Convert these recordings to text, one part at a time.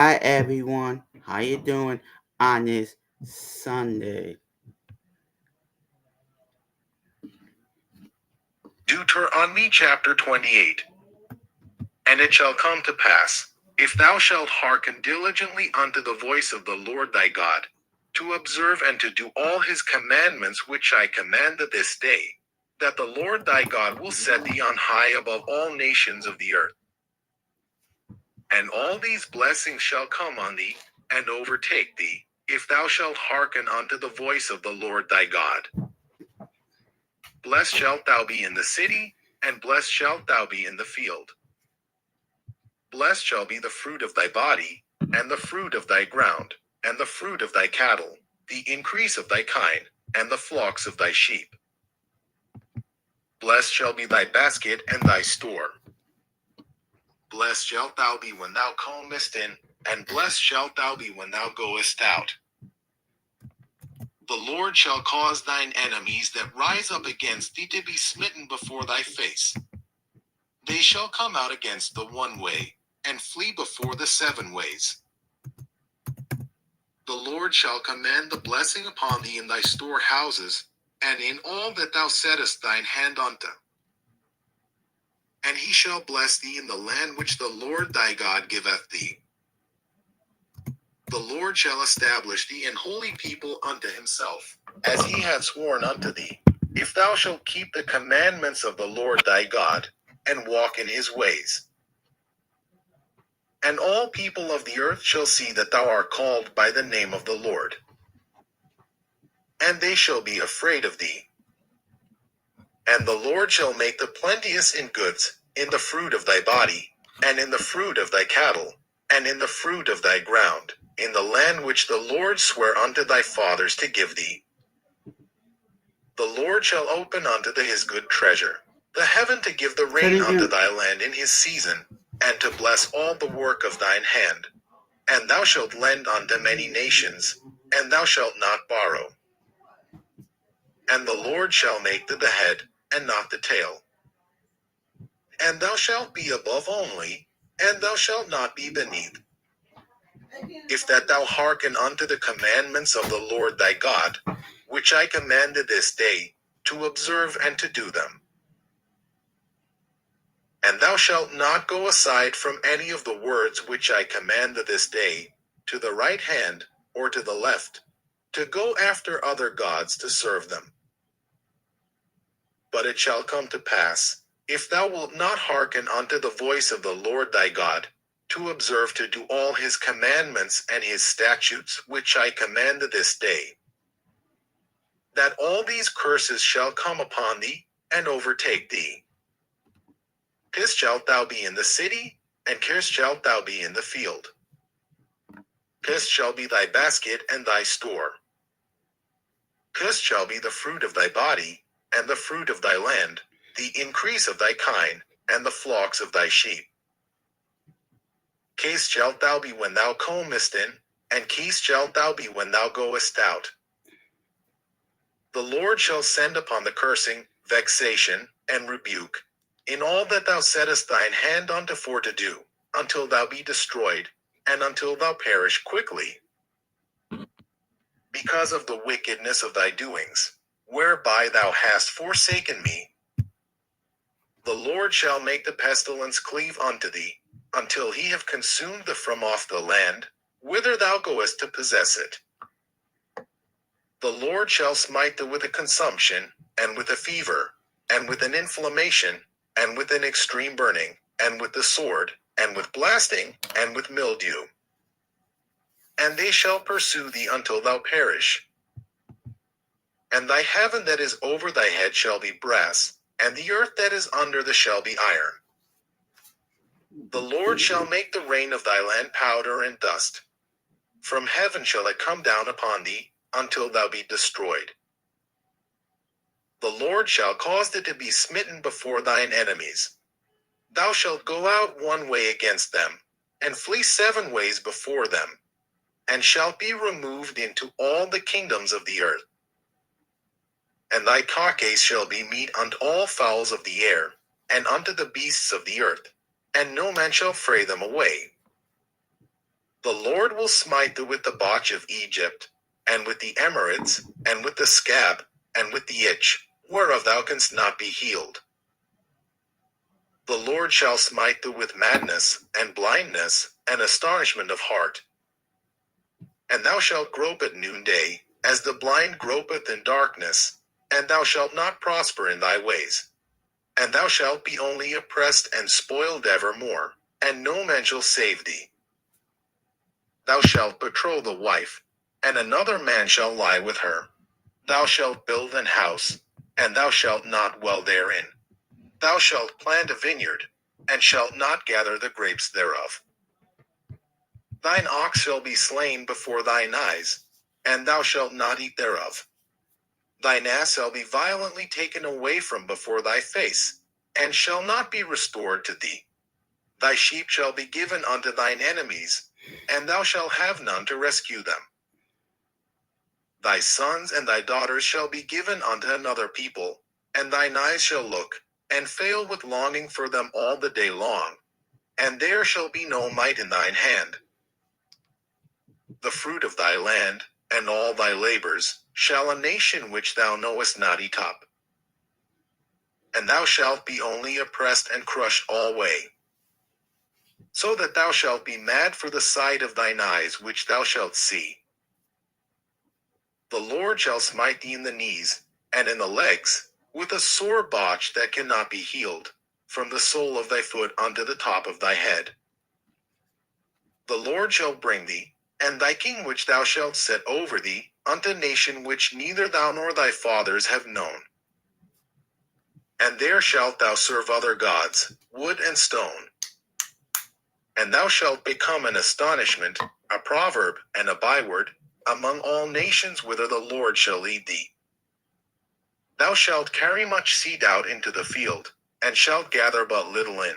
Hi everyone, how you doing on this Sunday? Deuteronomy chapter 28. And it shall come to pass, if thou shalt hearken diligently unto the voice of the Lord thy God, to observe and to do all his commandments which I command thee this day, that the Lord thy God will set thee on high above all nations of the earth. And all these blessings shall come on thee, and overtake thee, if thou shalt hearken unto the voice of the Lord thy God. Blessed shalt thou be in the city, and blessed shalt thou be in the field. Blessed shall be the fruit of thy body, and the fruit of thy ground, and the fruit of thy cattle, the increase of thy kine, and the flocks of thy sheep. Blessed shall be thy basket and thy store. Blessed shalt thou be when thou comest in, and blessed shalt thou be when thou goest out. The Lord shall cause thine enemies that rise up against thee to be smitten before thy face. They shall come out against the one way, and flee before the seven ways. The Lord shall command the blessing upon thee in thy storehouses, and in all that thou settest thine hand unto. And he shall bless thee in the land which the Lord thy God giveth thee. The Lord shall establish thee an holy people unto himself, as he hath sworn unto thee, if thou shalt keep the commandments of the Lord thy God, and walk in his ways. And all people of the earth shall see that thou art called by the name of the Lord. And they shall be afraid of thee. And the Lord shall make thee plenteous in goods, in the fruit of thy body, and in the fruit of thy cattle, and in the fruit of thy ground, in the land which the Lord sware unto thy fathers to give thee. The Lord shall open unto thee his good treasure, the heaven to give the rain unto thy land in his season, and to bless all the work of thine hand. And thou shalt lend unto many nations, and thou shalt not borrow. And the Lord shall make thee the head, and not the tail. And thou shalt be above only, and thou shalt not be beneath. If that thou hearken unto the commandments of the Lord thy God, which I commanded this day, to observe and to do them. And thou shalt not go aside from any of the words which I command this day, to the right hand, or to the left, to go after other gods to serve them. But it shall come to pass, if thou wilt not hearken unto the voice of the Lord thy God, to observe to do all his commandments and his statutes which I command this day, that all these curses shall come upon thee, and overtake thee. Cursed shalt thou be in the city, and cursed shalt thou be in the field. Cursed shall be thy basket and thy store. Cursed shall be the fruit of thy body, and the fruit of thy land, the increase of thy kine, and the flocks of thy sheep. Cursed shalt thou be when thou comest in, and cursed shalt thou be when thou goest out. The Lord shall send upon the cursing, vexation, and rebuke, in all that thou settest thine hand unto for to do, until thou be destroyed, and until thou perish quickly, because of the wickedness of thy doings, whereby thou hast forsaken me. The Lord shall make the pestilence cleave unto thee, until he have consumed thee from off the land, whither thou goest to possess it. The Lord shall smite thee with a consumption, and with a fever, and with an inflammation, and with an extreme burning, and with the sword, and with blasting, and with mildew. And they shall pursue thee until thou perish. And thy heaven that is over thy head shall be brass, and the earth that is under thee shall be iron. The Lord shall make the rain of thy land powder and dust. From heaven shall it come down upon thee, until thou be destroyed. The Lord shall cause thee to be smitten before thine enemies. Thou shalt go out one way against them, and flee 7 ways before them, and shalt be removed into all the kingdoms of the earth. And thy carcase shall be meat unto all fowls of the air, and unto the beasts of the earth, and no man shall fray them away. The Lord will smite thee with the botch of Egypt, and with the Emirates, and with the scab, and with the itch, whereof thou canst not be healed. The Lord shall smite thee with madness, and blindness, and astonishment of heart. And thou shalt grope at noonday, as the blind gropeth in darkness, and thou shalt not prosper in thy ways. And thou shalt be only oppressed and spoiled evermore, and no man shall save thee. Thou shalt betroth a wife, and another man shall lie with her. Thou shalt build an house, and thou shalt not dwell therein. Thou shalt plant a vineyard, and shalt not gather the grapes thereof. Thine ox shall be slain before thine eyes, and thou shalt not eat thereof. Thine ass shall be violently taken away from before thy face, and shall not be restored to thee. Thy sheep shall be given unto thine enemies, and thou shalt have none to rescue them. Thy sons and thy daughters shall be given unto another people, and thine eyes shall look, and fail with longing for them all the day long, and there shall be no might in thine hand. The fruit of thy land, and all thy labors, shall a nation which thou knowest not eat up. And thou shalt be only oppressed and crushed alway. So that thou shalt be mad for the sight of thine eyes which thou shalt see. The Lord shall smite thee in the knees, and in the legs, with a sore botch that cannot be healed, from the sole of thy foot unto the top of thy head. The Lord shall bring thee, and thy king which thou shalt set over thee, unto nation which neither thou nor thy fathers have known. And there shalt thou serve other gods, wood and stone. And thou shalt become an astonishment, a proverb, and a byword, among all nations whither the Lord shall lead thee. Thou shalt carry much seed out into the field, and shalt gather but little in.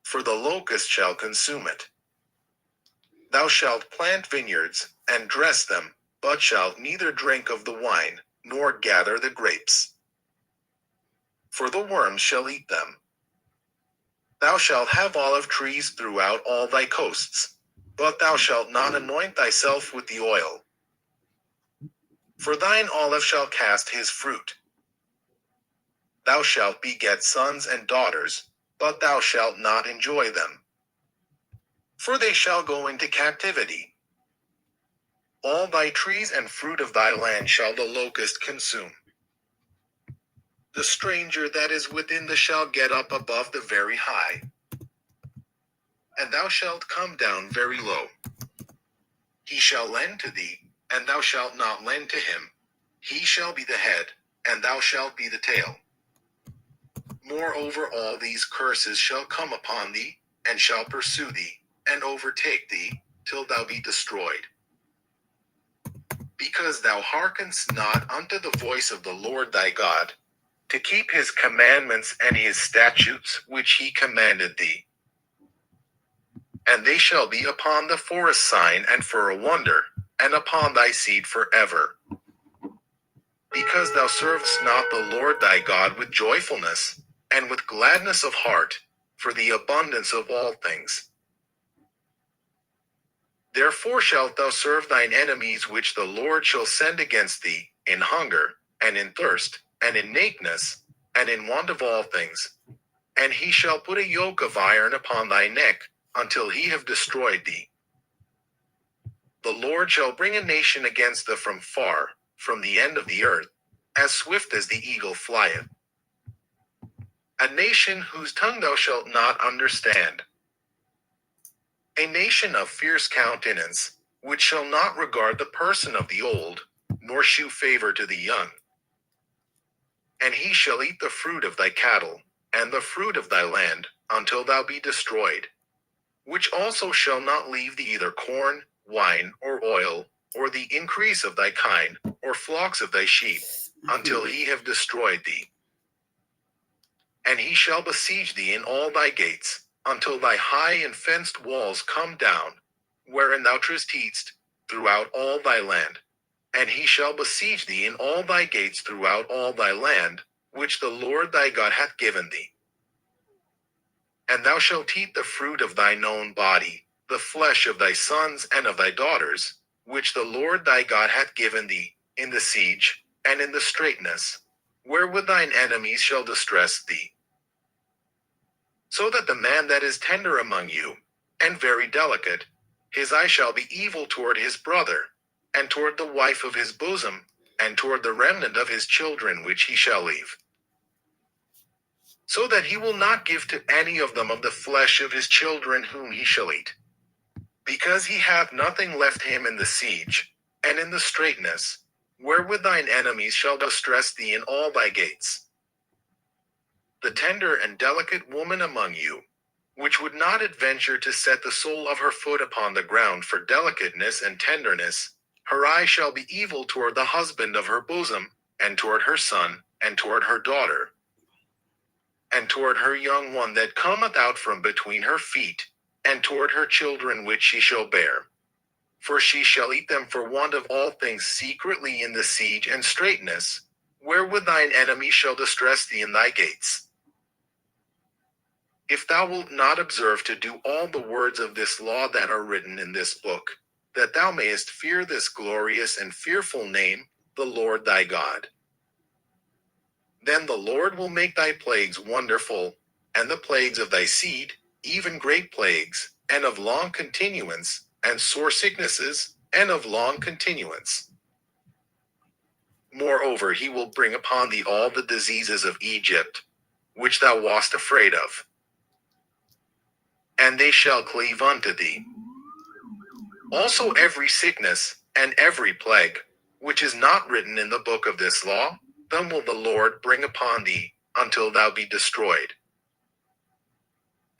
For the locust shall consume it. Thou shalt plant vineyards, and dress them, but shalt neither drink of the wine, nor gather the grapes. For the worms shall eat them. Thou shalt have olive trees throughout all thy coasts, but thou shalt not anoint thyself with the oil. For thine olive shall cast his fruit. Thou shalt beget sons and daughters, but thou shalt not enjoy them. For they shall go into captivity. All thy trees and fruit of thy land shall the locust consume. The stranger that is within thee shall get up above the very high. And thou shalt come down very low. He shall lend to thee, and thou shalt not lend to him. He shall be the head, and thou shalt be the tail. Moreover, all these curses shall come upon thee, and shall pursue thee, and overtake thee, till thou be destroyed. Because thou hearkenest not unto the voice of the Lord thy God, to keep his commandments and his statutes which he commanded thee. And they shall be upon thee for a sign and for a wonder, and upon thy seed forever. Because thou servest not the Lord thy God with joyfulness, and with gladness of heart, for the abundance of all things. Therefore shalt thou serve thine enemies which the Lord shall send against thee, in hunger, and in thirst, and in nakedness, and in want of all things. And he shall put a yoke of iron upon thy neck, until he have destroyed thee. The Lord shall bring a nation against thee from far, from the end of the earth, as swift as the eagle flieth. A nation whose tongue thou shalt not understand. A nation of fierce countenance, which shall not regard the person of the old, nor shew favor to the young. And he shall eat the fruit of thy cattle, and the fruit of thy land, until thou be destroyed. Which also shall not leave thee either corn, wine, or oil, or the increase of thy kine, or flocks of thy sheep, until he have destroyed thee. And he shall besiege thee in all thy gates, until thy high and fenced walls come down, wherein thou trustest, throughout all thy land. And he shall besiege thee in all thy gates throughout all thy land, which the Lord thy God hath given thee. And thou shalt eat the fruit of thine own body, the flesh of thy sons and of thy daughters, which the Lord thy God hath given thee, in the siege, and in the straitness, wherewith thine enemies shall distress thee. So that the man that is tender among you, and very delicate, his eye shall be evil toward his brother, and toward the wife of his bosom, and toward the remnant of his children which he shall leave. So that he will not give to any of them of the flesh of his children whom he shall eat. Because he hath nothing left him in the siege, and in the straitness, wherewith thine enemies shall distress thee in all thy gates. The tender and delicate woman among you, which would not adventure to set the sole of her foot upon the ground for delicateness and tenderness, her eye shall be evil toward the husband of her bosom, and toward her son, and toward her daughter, and toward her young one that cometh out from between her feet, and toward her children which she shall bear. For she shall eat them for want of all things secretly in the siege and straitness, wherewith thine enemy shall distress thee in thy gates. If thou wilt not observe to do all the words of this law that are written in this book, that thou mayest fear this glorious and fearful name, the Lord thy God, then the Lord will make thy plagues wonderful, and the plagues of thy seed, even great plagues, and of long continuance, and sore sicknesses, and of long continuance. Moreover, he will bring upon thee all the diseases of Egypt, which thou wast afraid of, and they shall cleave unto thee. Also every sickness, and every plague, which is not written in the book of this law, them will the Lord bring upon thee, until thou be destroyed.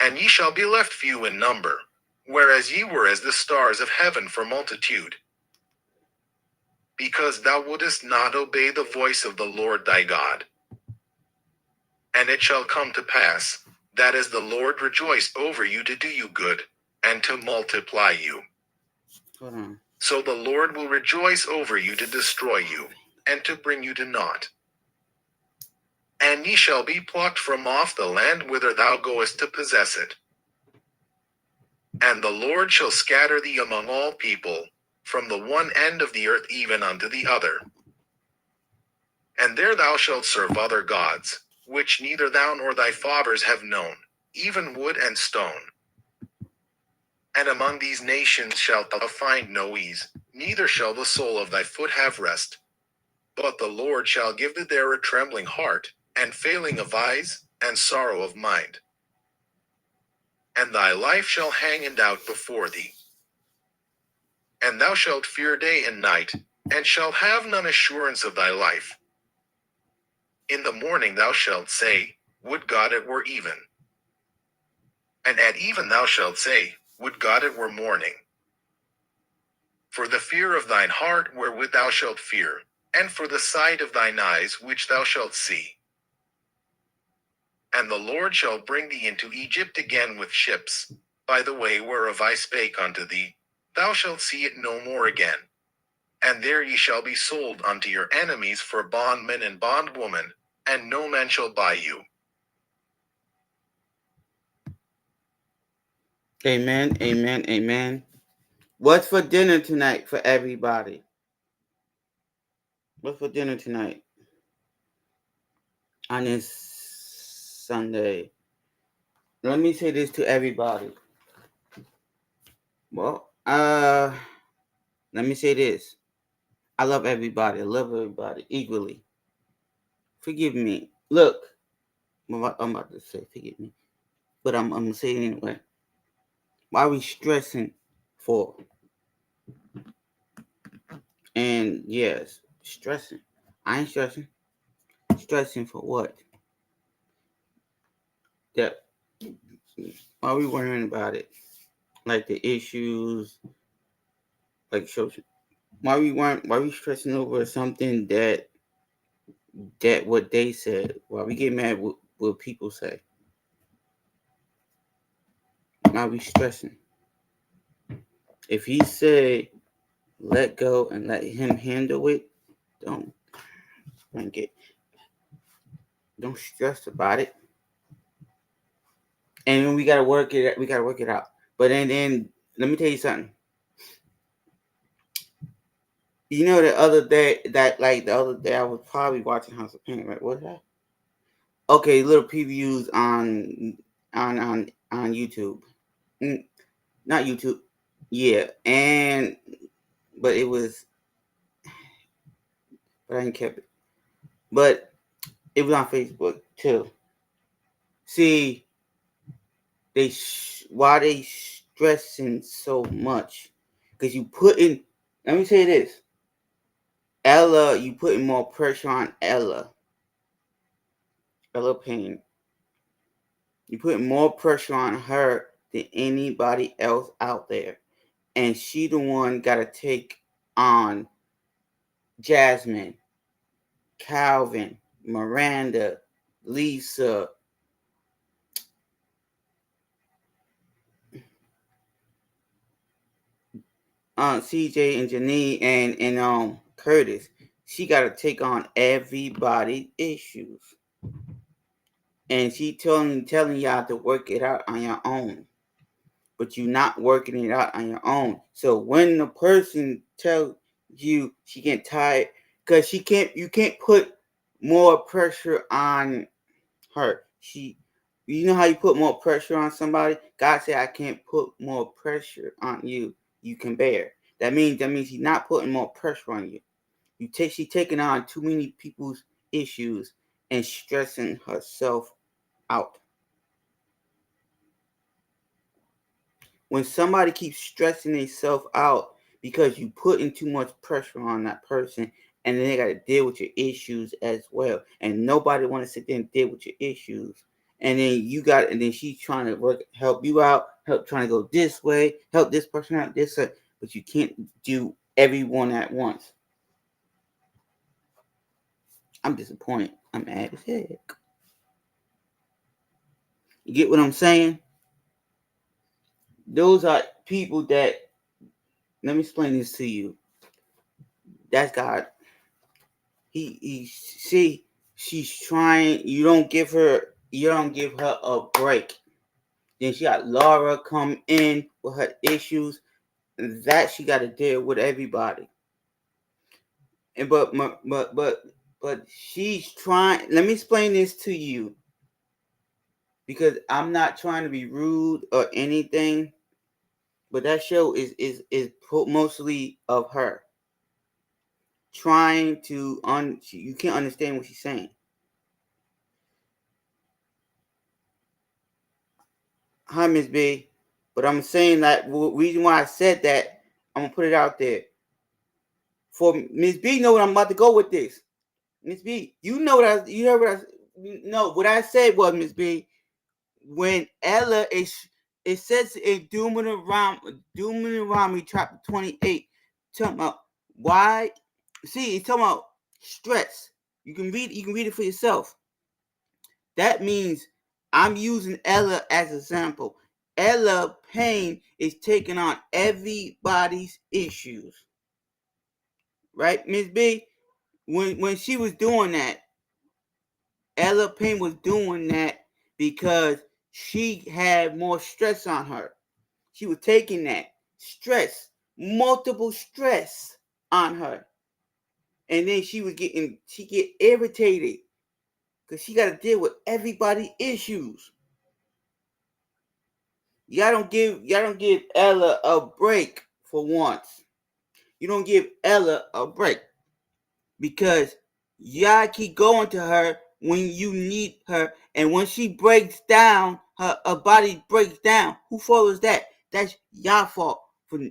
And ye shall be left few in number, whereas ye were as the stars of heaven for multitude. Because thou wouldest not obey the voice of the Lord thy God. And it shall come to pass, that as the Lord rejoice over you to do you good, and to multiply you, Hold on. so the Lord will rejoice over you to destroy you, and to bring you to naught. And ye shall be plucked from off the land whither thou goest to possess it. And the Lord shall scatter thee among all people, from the one end of the earth even unto the other. And there thou shalt serve other gods, which neither thou nor thy fathers have known, even wood and stone. And among these nations shalt thou find no ease, neither shall the sole of thy foot have rest. But the Lord shall give thee there a trembling heart, and failing of eyes, and sorrow of mind. And thy life shall hang in doubt before thee. And thou shalt fear day and night, and shalt have none assurance of thy life. In the morning thou shalt say, Would God it were even. And at even thou shalt say, Would God it were morning. For the fear of thine heart wherewith thou shalt fear, and for the sight of thine eyes which thou shalt see. And the Lord shall bring thee into Egypt again with ships, by the way whereof I spake unto thee, thou shalt see it no more again. And there ye shall be sold unto your enemies for bondmen and bondwomen, and no man shall buy you. Amen, amen, amen. What's for dinner tonight for everybody? What's for dinner tonight? On this Sunday. Let me say this to everybody. Well, let me say this. I love everybody. I love everybody equally. Forgive me. Look, I'm about to say forgive me, but I'm going to say it anyway. Why are we stressing for? And yes, stressing. I ain't stressing. Stressing for what? That why are we worrying about it? Like the issues, like social. Why we stressing over something that what they said? Why we get mad what people say? Why we stressing? If he said let go and let him handle it, don't don't stress about it. And we gotta work it out. But then Let me tell you something. You know, the other day I was probably watching House of Pain, right? What was that? Okay, little previews on YouTube. Not YouTube. Yeah, but it was, but I didn't keep it. But it was on Facebook too. See, why they stressing so much? Because you put in. Let me say this, Ella. You putting more pressure on Ella. Ella Payne. You putting more pressure on her than anybody else out there, and she the one got to take on Jasmine, Calvin, Miranda, Lisa, CJ and Janine and Curtis. She got to take on everybody's issues, and she telling y'all to work it out on your own, but you're not working it out on your own. So when the person tells you she get tired, because you can't put more pressure on her. You know how you put more pressure on somebody? God said, I can't put more pressure on you. You can bear. That means He's not putting more pressure on you. She taking on too many people's issues and stressing herself out. When somebody keeps stressing themselves out because you putting too much pressure on that person, and then they got to deal with your issues as well, and nobody want to sit there and deal with your issues, and then she's trying to help you out, trying to go this way, help this person out this way, but you can't do everyone at once. I'm disappointed. I'm mad as heck. You get what I'm saying? Those are people that, let me explain this to you. That's God. She's trying. You don't give her a break. Then she got Laura come in with her issues, and that she got to deal with everybody. And but she's trying. Let me explain this to you, because I'm not trying to be rude or anything, but that show is mostly of her trying to you can't understand what she's saying. Hi, Miss B. But I'm saying that reason why I said that, I'm gonna put it out there. For Miss B, know what I'm about to go with this. Miss B, you heard what I said was, Miss B, when Ella is, it says in Deuteronomy chapter 28, talking about why. See, it's talking about stress. You can read it for yourself. That means I'm using Ella as an example. Ella Payne is taking on everybody's issues. Right, Miss B? When she was doing that, Ella Payne was doing that because she had more stress on her. She was taking that stress, multiple stress on her. And then she get irritated because she got to deal with everybody's issues. Y'all don't give Ella a break for once. You don't give Ella a break because y'all keep going to her when you need her, and when she breaks down, her body breaks down. Who fault is that? That's y'all fault. That's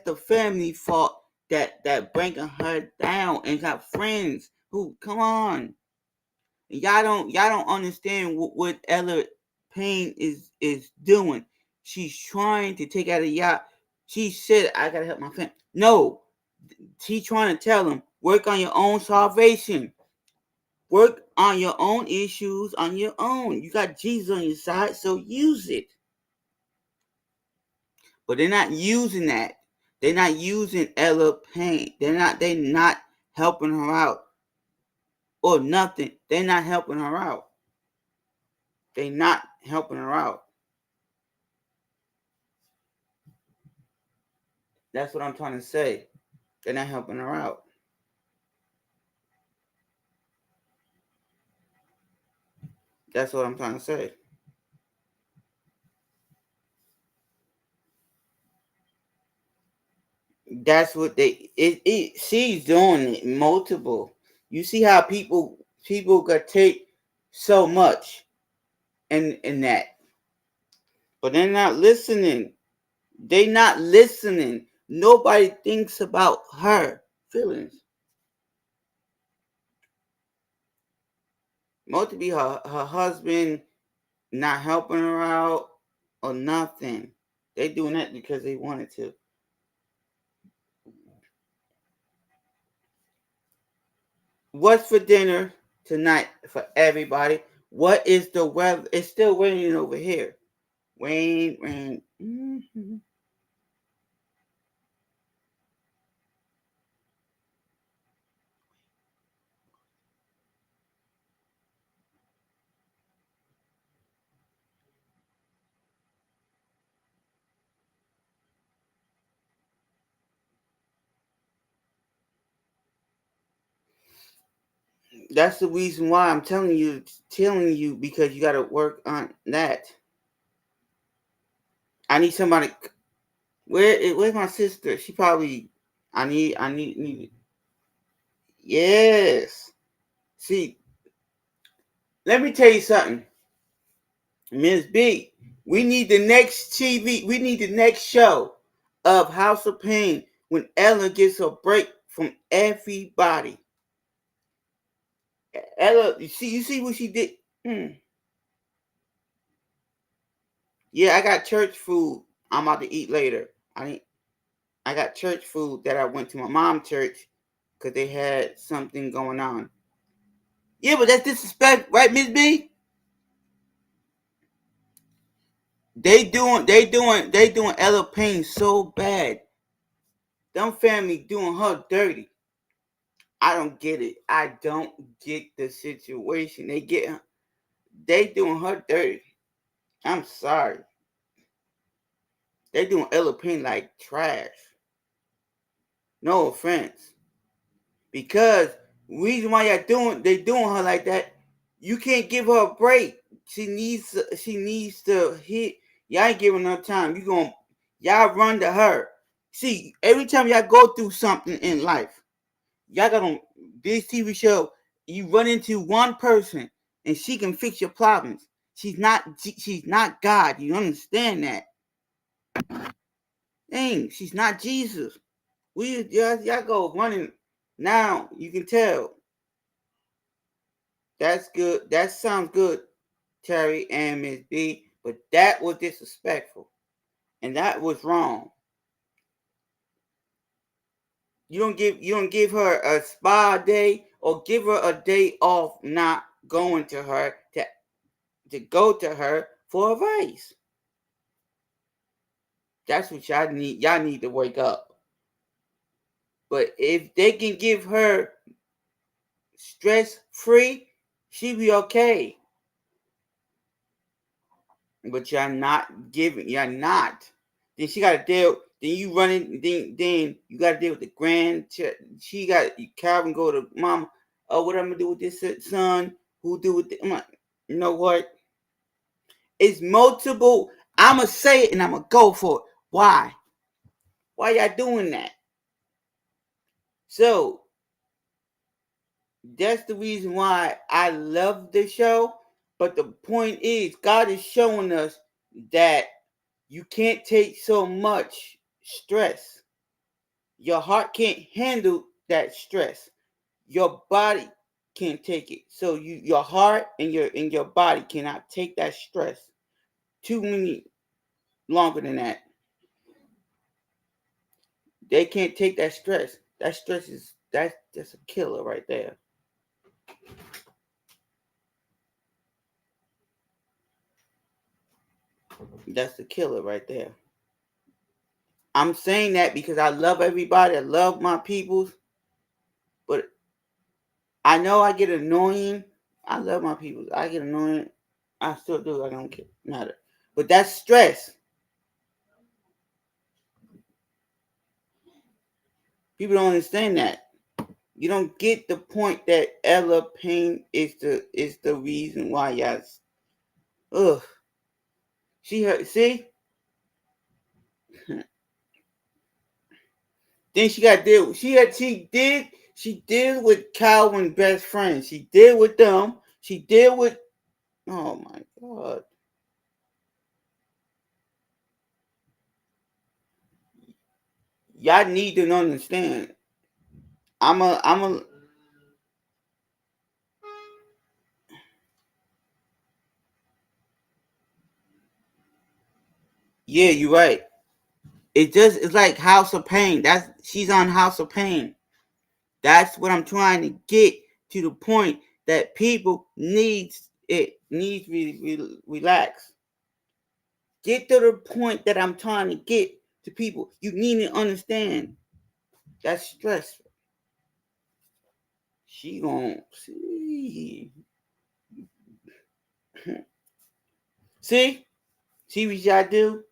the family fault that bringing her down, and got friends who, come on. Y'all don't understand what Ella Payne is doing. She's trying to take out of y'all. She said, I gotta help my family. No, she's trying to tell them, work on your own salvation. Work on your own issues on your own. You got Jesus on your side, so use it. But they're not using that. They're not using Ella Payne. They're not helping her out. Or nothing. They're not helping her out. They're not helping her out. That's what I'm trying to say. They're not helping her out. That's what I'm trying to say. That's what she's doing it multiple. You see how people could take so much in that. But they're not listening. They not listening. Nobody thinks about her feelings. Most be her husband not helping her out or nothing. They doing that because they wanted to. What's for dinner tonight for everybody? What is the weather? It's still raining over here. Rain, rain. That's the reason why I'm telling you because you got to work on that. I need somebody. Where's my sister? She probably. I need. Yes. See, let me tell you something, Ms. B. We need the next TV. We need the next show of House of Pain when Ella gets a break from everybody. Ella, you see what she did. Yeah, I got church food. I'm about to eat later. I got church food that I went to my mom's church because they had something going on. Yeah, but that's disrespect, right, Miss B? They doing Ella Payne so bad. Them family doing her dirty. I don't get it. I don't get the situation. They doing her dirty. I'm sorry. They doing Ella Payne like trash. No offense. Because reason why they doing her like that, you can't give her a break. She needs to hit. Y'all ain't giving her time. Y'all run to her. See, every time y'all go through something in life, y'all got on this TV show, you run into one person and she can fix your problems. She's not God. You understand that? Dang, she's not Jesus. Y'all go running now. You can tell. That's good. That sounds good, Terry and Miss B. But that was disrespectful, and that was wrong. You don't give her a spa day or give her a day off not going to her to go to her for advice. That's what y'all need. Y'all need to wake up. But if they can give her stress free, she be okay. But y'all not giving. Y'all not. Then she got to deal. Then you running. Then you got to deal with the grand. She got Calvin go to mama. Oh, what I'm gonna do with this son? Who do with? You know what? It's multiple. I'ma say it and I'ma go for it. Why? Why y'all doing that? So that's the reason why I love the show. But the point is, God is showing us that you can't take so much stress. Your heart can't handle that stress. Your body can't take it. So your heart and your body cannot take that stress. Too many longer than that. They can't take that stress. That stress is that's a killer right there. That's the killer right there. I'm saying that because I love everybody. I love my peoples, but I know I get annoying. I love my peoples. I get annoying. I still do. I don't care. Matter. But that's stress. People don't understand that. You don't get the point that Ella Payne is the reason why y'all. Ugh. She hurt. See. Then she got deal. She did with Calvin's best friend. She did with them. She did with. Oh my God. Y'all need to understand. I'm a. Yeah, you're right. It's like House of Pain. She's on House of Pain. That's what I'm trying to get to the point that people needs relax. Get to the point that I'm trying to get to people. You need to understand. That's stressful. She gon' see. See? See what y'all do?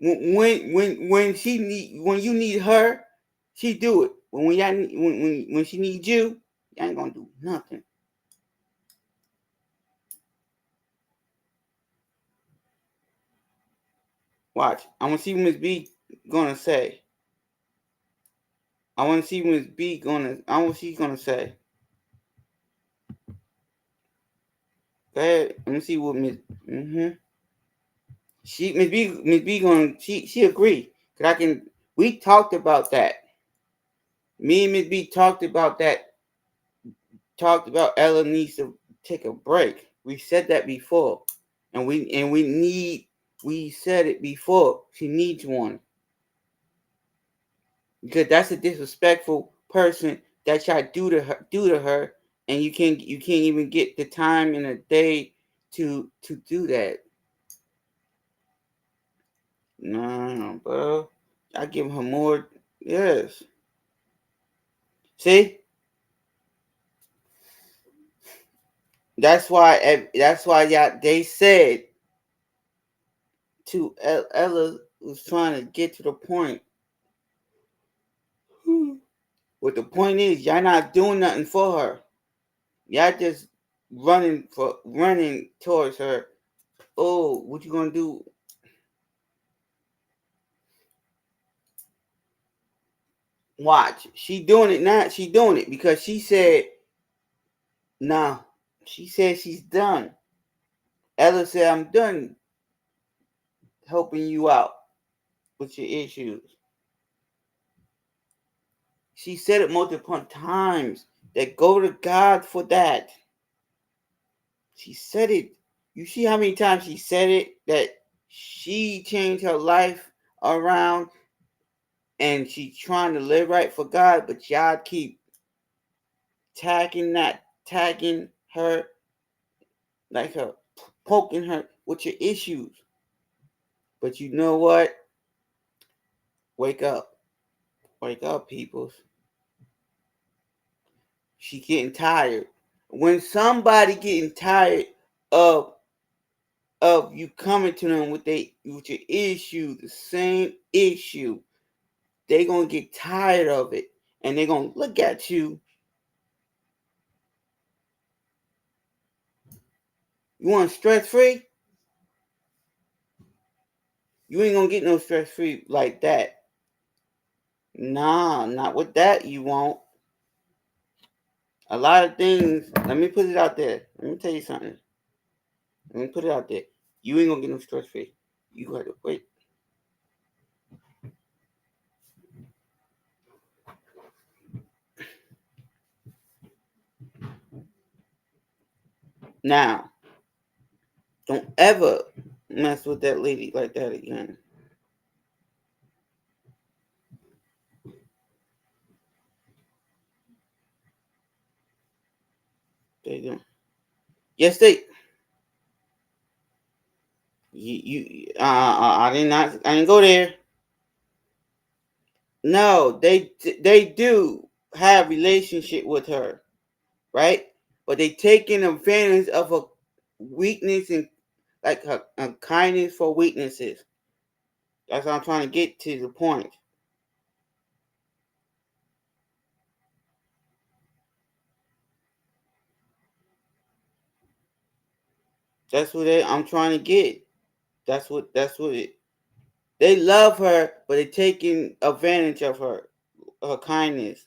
When you need her, she do it. But when she needs you, you ain't gonna do nothing. Watch. I wanna see what Miss B gonna say. I wanna see what Miss B gonna I want she's gonna say. Go ahead. Let me see what Miss She Miss B gonna she agree. Cause I can we talked about that. Me and Miss B talked about Ella needs to take a break. We said that before. And we said it before. She needs one. Because that's a disrespectful person that y'all do to her and you can't even get the time in a day to do that. No, bro. I give her more. Yes. See, that's why y'all they said to Ella was trying to get to the point. What the point is, y'all not doing nothing for her. Y'all just running towards her. Oh, what you gonna do? Watch. She doing it now. She doing it because she said, nah. She said she's done. Ella said, I'm done helping you out with your issues. She said it multiple times that go to God for that. She said it. You see how many times she said it that she changed her life around and she's trying to live right for God, but y'all keep tagging her like her poking her with your issues. But you know what? Wake up. Wake up, peoples. She getting tired. When somebody getting tired of you coming to them with your issue, the same issue, they gonna get tired of it. And they gonna look at you. You want stress free? You ain't gonna get no stress free like that. Nah, not with that you won't. A lot of things, let me put it out there. Let me tell you something. Let me put it out there. You ain't gonna get no stress free. You gotta wait. Now, don't ever mess with that lady like that again. They don't. Yes, they. I did not. I didn't go there. No, they do have relationship with her, right? But they taking advantage of her weakness and like her kindness for weaknesses. That's what I'm trying to get to the point. That's what I'm trying to get. That's what they love her, but they're taking advantage of her kindness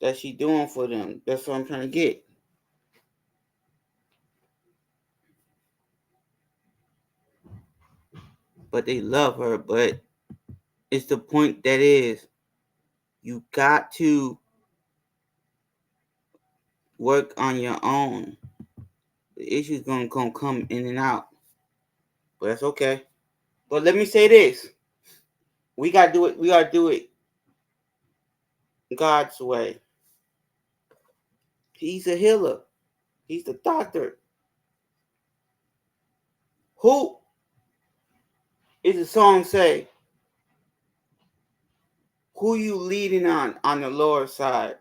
that she doing for them. That's what I'm trying to get. But they love her, but it's the point that is you got to work on your own. The issue's gonna come in and out. But that's okay. But let me say this. We gotta do it God's way. He's a healer. He's the doctor. Who is the song say? Who you leading on the Lord's side?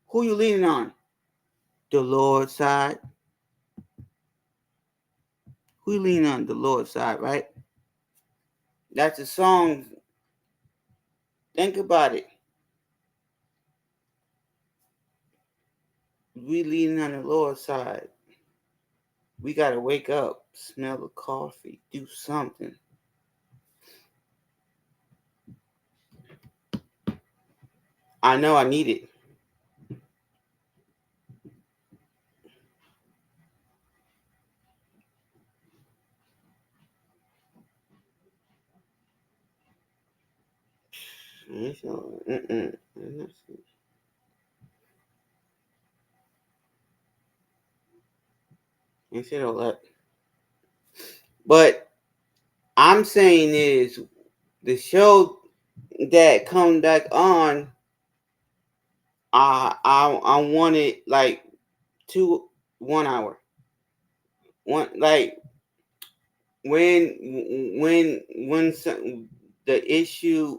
Who you leaning on? The Lord's side. Who you leaning on? The Lord's side, right? That's the song. Think about it. We leaning on the Lord's side. We gotta wake up, smell the coffee, do something. I know I need it. Instead of that. But I'm saying is the show that come back on, I want it like 1 hour. One like when the issue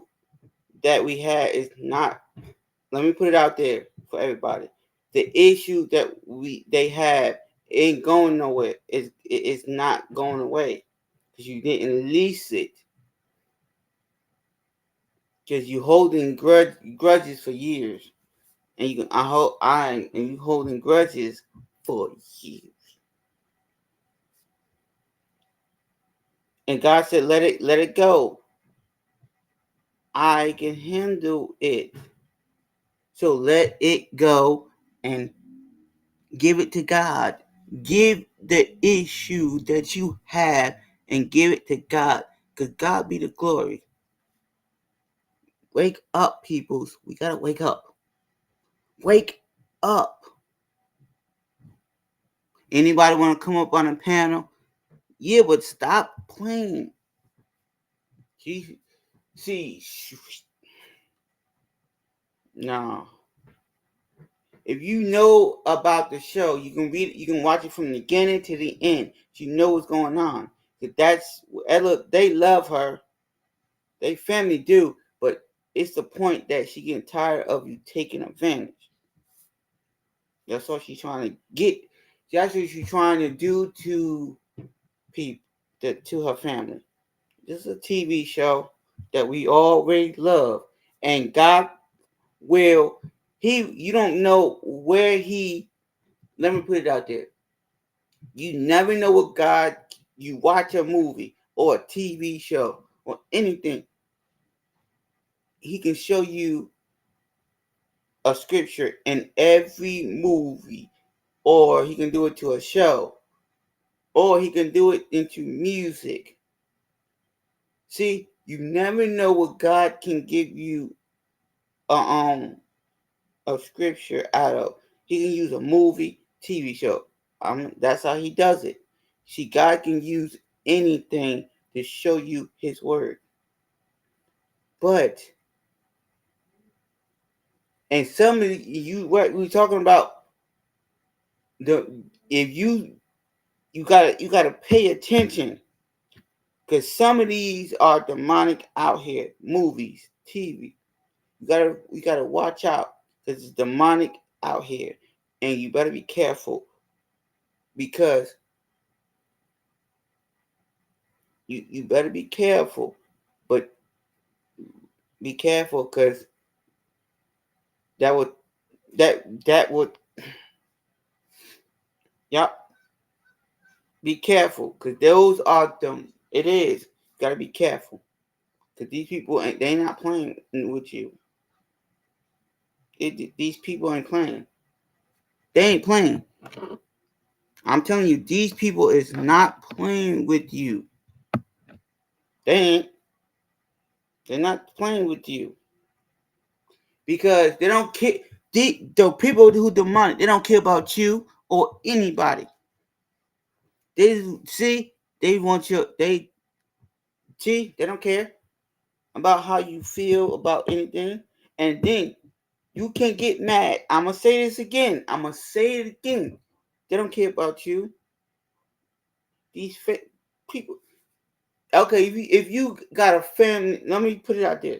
that we had is not. Let me put it out there for everybody. The issue that they have ain't going nowhere. It's not going away because you didn't lease it. Because you holding grudges for years, and you holding grudges for years. And God said, let it go. I can handle it. So let it go and give it to God. Give the issue that you have and give it to God. Because God be the glory. Wake up, peoples. We gotta wake up. Wake up. Anybody want to come up on a panel? Yeah, but stop playing. See, no. If you know about the show, you can read it, you can watch it from the beginning to the end. You know what's going on. That's they love her. They family do, but it's the point that she getting tired of you taking advantage. That's what she's trying to get. That's what she's trying to do to people, to her family. This is a TV show that we already love, and God will. You don't know where he. Let me put it out there. You never know what God. You watch a movie or a TV show or anything. He can show you a scripture in every movie, or he can do it to a show, or he can do it into music. See, you never know what God can give you a scripture out of. He can use a movie, TV show. That's how he does it. See, God can use anything to show you his word. But and some of you what we're talking about the if you gotta pay attention because some of these are demonic out here. Movies, TV. You gotta watch out because it's demonic out here, and you better be careful because you better be careful, but be careful because that would Yep. Be careful, because those are them. It is. Gotta be careful. Because these people ain't, they not playing with you. These people ain't playing. They ain't playing. I'm telling you, these people is not playing with you. They ain't. They're not playing with you. Because they don't care. The people who demonic, they don't care about you or anybody. They want you. They don't care about how you feel about anything. And then you can get mad. I'm gonna say this again. I'm gonna say it again. They don't care about you. These people. Okay, if you got a family, let me put it out there.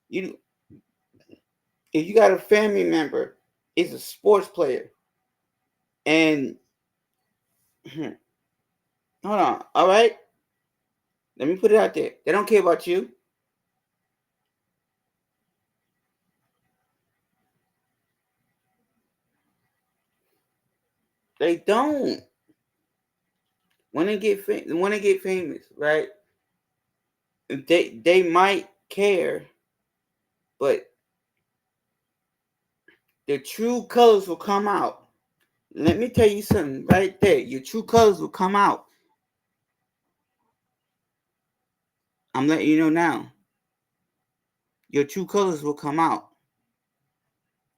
You if you got a family member, is a sports player, and hold on, all right. Let me put it out there. They don't care about you. They don't. When they get famous, right? They might care, but the true colors will come out. Let me tell you something right there. Your true colors will come out. I'm letting you know now. Your true colors will come out.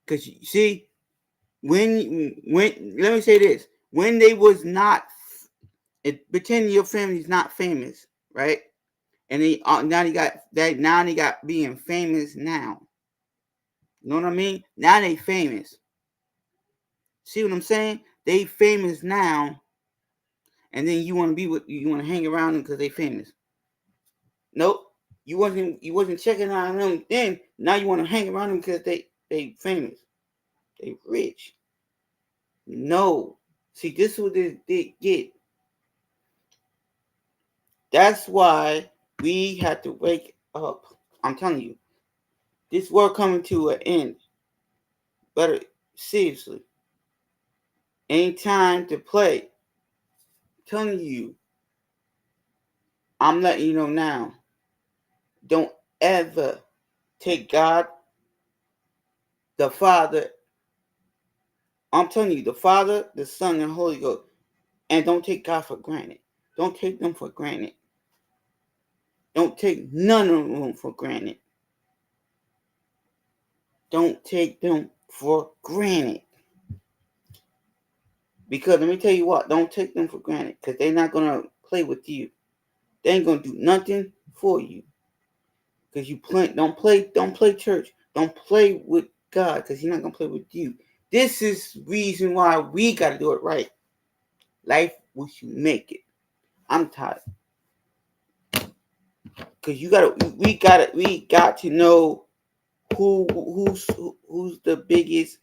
Cause you see, when let me say this, when they was not, pretend your family's not famous, right? And now they got being famous now. You know what I mean? Now they famous. See what I'm saying? They famous now, and then you want to be with, you want to hang around them because they famous. Nope. You wasn't checking on them then. Now you want to hang around them because they famous. They rich. No. See, this is what they get. That's why we have to wake up. I'm telling you, this world coming to an end. Better seriously. Ain't time to play. I'm telling you, I'm letting you know now. Don't ever take God, the Father. I'm telling you, the Father, the Son, and the Holy Ghost. And don't take God for granted. Don't take them for granted. Don't take none of them for granted. Don't take them for granted. Because let me tell you what, don't take them for granted. Because they're not going to play with you. They ain't going to do nothing for you. Because don't play church. Don't play with God. Because He's not going to play with you. This is reason why we got to do it right. Life will you make it. I'm tired. Because we got to know who's the biggest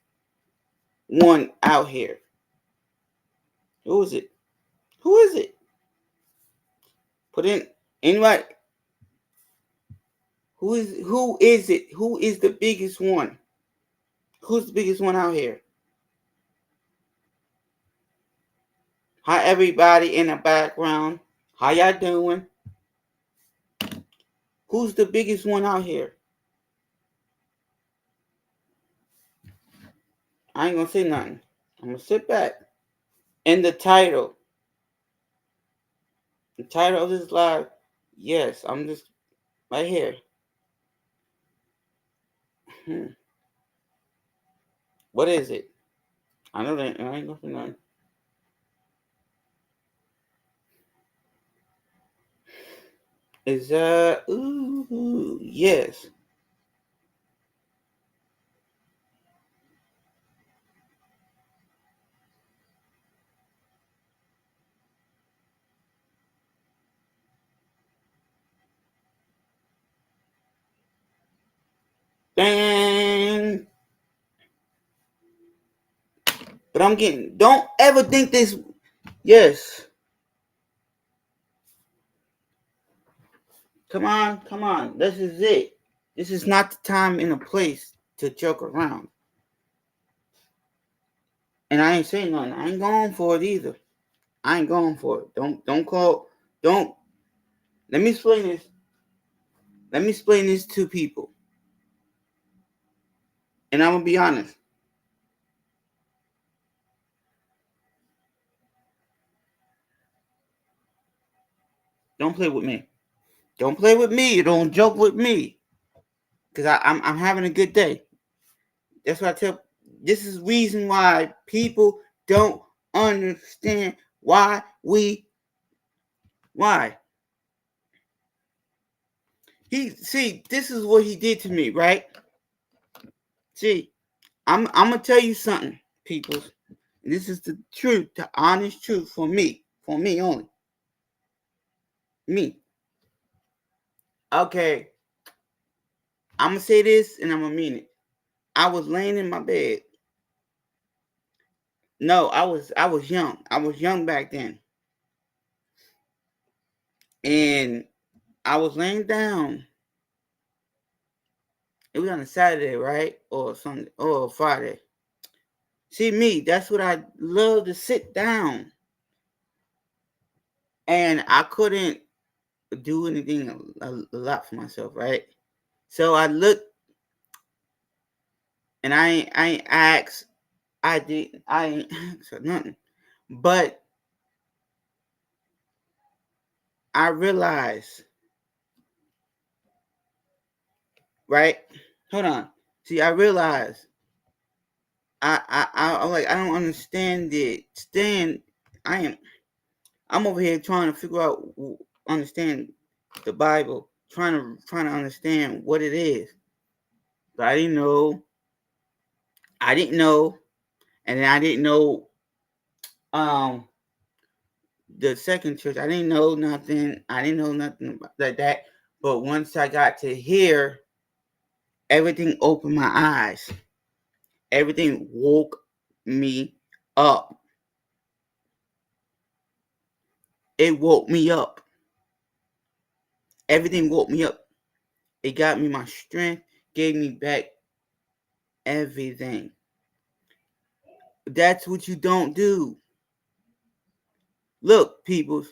one out here. Who is it? Who is it? Put in anybody. Who is it? Who is the biggest one? Who's the biggest one out here? Hi everybody in the background. How y'all doing? Who's the biggest one out here? I ain't gonna say nothing. I'm gonna sit back. And the title. The title of this live. Yes, I'm just right here. What is it? I know that I ain't gonna say nothing. Is ooh yes. Dang. But I'm getting. Don't ever think this. Yes. Come on, come on. This is it. This is not the time and the place to joke around. And I ain't saying nothing. I ain't going for it either. I ain't going for it. Don't. Let me explain this. Let me explain this to people. And I'm gonna be honest. Don't play with me. Don't play with me. Don't joke with me. Cause I'm having a good day. That's what I tell. This is the reason why people don't understand why why. This is what he did to me, right? See, I'm gonna tell you something, people. This is the truth, the honest truth for me only. Me. Okay, I'm gonna say this and I'm gonna mean it. I was laying in my bed. No, I was young. I was young back then. And I was laying down. It was on a Saturday, right? Or Sunday or Friday. See me, that's what I love to sit down. And I couldn't do anything a lot for myself, right? So I looked and I ain't asked. I ain't asked nothing. But I realized, right? Hold on. See, I realized I'm like I don't understand it. I am I'm over here trying to figure out understand the Bible, trying to understand what it is. But I didn't know, and then I didn't know um the second church. I didn't know nothing. I didn't know nothing about like that. But once I got to hear, everything opened my eyes. Everything woke me up. It woke me up. Everything woke me up. It got me my strength, gave me back everything. That's what you don't do. Look, people,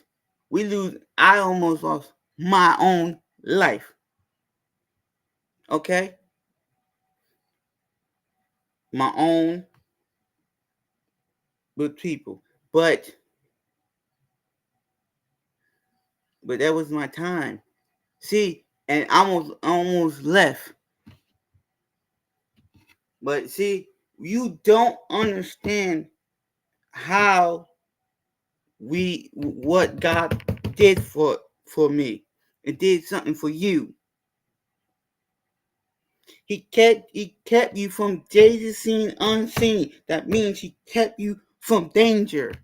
I almost lost my own life. Okay? My own with people. But that was my time. See, and I almost left. But see, you don't understand how what God did for me. It did something for you. He kept you from danger seen unseen. That means he kept you from danger.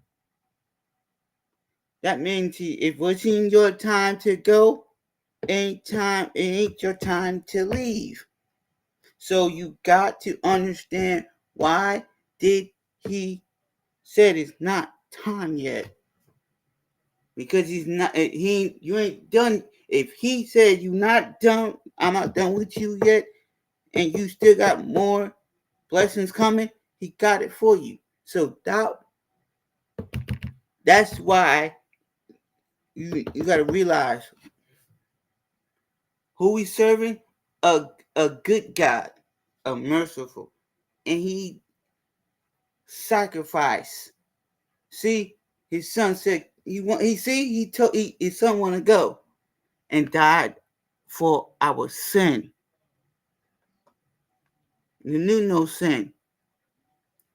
That means if it wasn't your time to go, it ain't your time to leave. So you got to understand why did he said it's not time yet. Because he's not you ain't done. If he said you're not done, I'm not done with you yet, and you still got more blessings coming, he got it for you. So that's why you gotta realize who we serving, a good God, a merciful, and he sacrificed. See, his son said he told his son want to go and died for our sin. He knew no sin,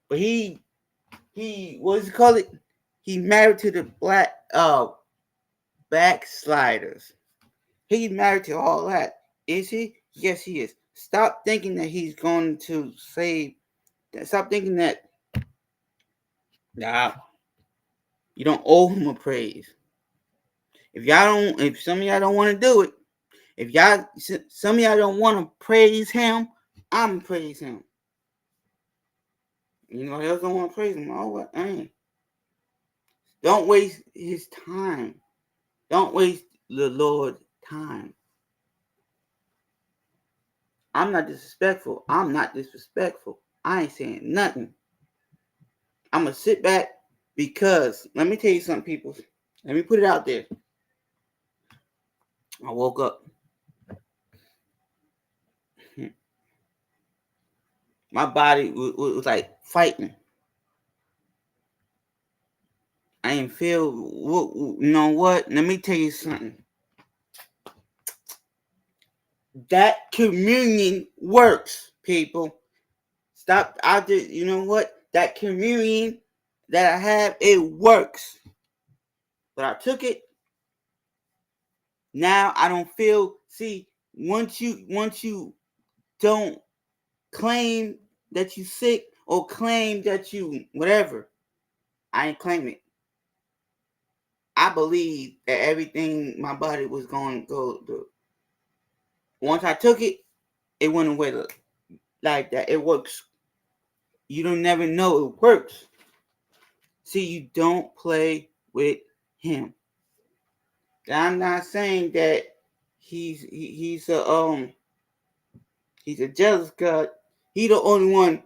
but he what does he call it? He married to the backsliders. He's married to all that. Is he? Yes, he is. Stop thinking that he's going to save. Stop thinking that nah, you don't owe him a praise. If some of y'all don't want to do it, some of y'all don't want to praise him, I'm praise him. You know, else don't want to praise him. Oh, what? Don't waste his time. Don't waste the Lord's time. I'm not disrespectful. I ain't saying nothing. I'm going to sit back because, let me tell you something, people. Let me put it out there. I woke up. My body was like fighting. I didn't feel, you know what? Let me tell you something. That communion works, people. Stop out there. You know what? That communion that I have, it works. But I took it. Now I don't feel. See, once you don't claim that you sick or claim that you whatever, I ain't claim it. I believe that everything my body was going to go through. Once I took it, it went away like that. It works. You don't never know it works. See, you don't play with him. I'm not saying that he's a jealous God. He the only one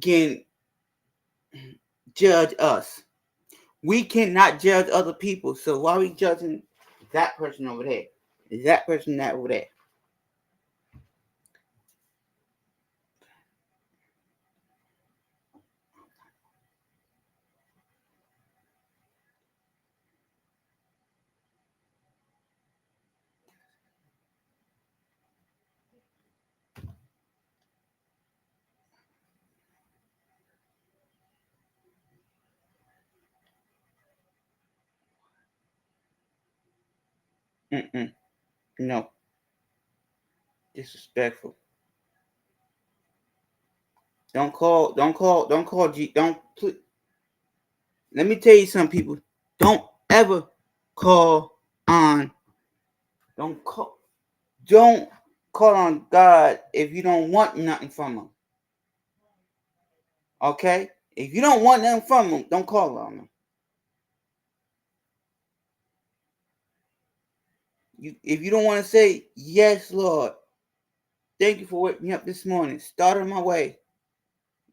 can judge us. We cannot judge other people. So why are we judging that person over there? Is that person that over there? No, disrespectful. Don't call G. Don't. Let me tell you something, people. Don't ever call on. Don't call. Don't call on God if you don't want nothing from him. Okay? If you don't want nothing from him, don't call on him. If you don't want to say, yes, Lord, thank you for waking me up this morning. Start on my way.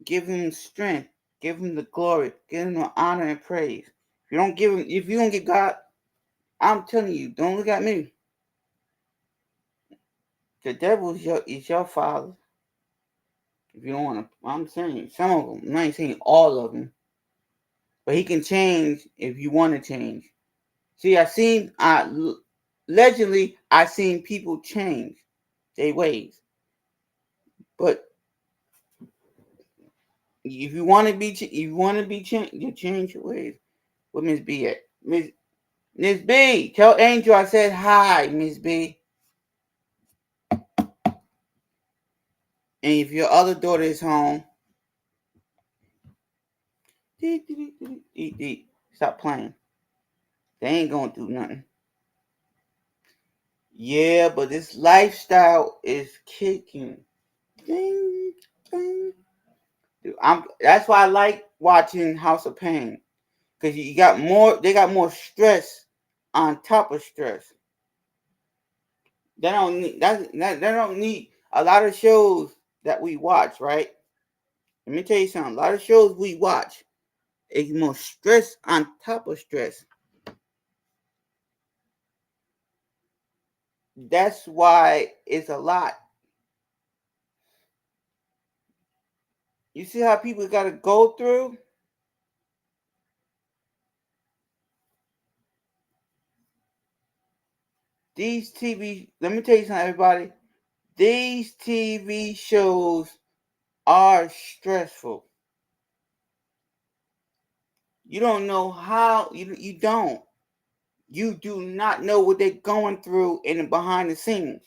Give him strength. Give him the glory. Give him the honor and praise. If you don't give God, I'm telling you, don't look at me. The devil is your father. If you don't want to, I'm saying some of them. I'm not saying all of them. But he can change if you want to change. See, allegedly, I seen people change their ways. But if you want to you change your ways. Where Miss B at? Miss B, tell Angel I said hi, Miss B. And if your other daughter is home, stop playing. They ain't gonna do nothing. Yeah, but this lifestyle is kicking. Ding, ding. That's why I like watching House of Pain. Cause they got more stress on top of stress. They don't need they don't need a lot of shows that we watch, right? Let me tell you something. A lot of shows we watch is more stress on top of stress. That's why it's a lot. You see how people gotta go through? These TV, let me tell you something, everybody. These TV shows are stressful. You don't know how, you don't. You do not know what they're going through in the behind the scenes.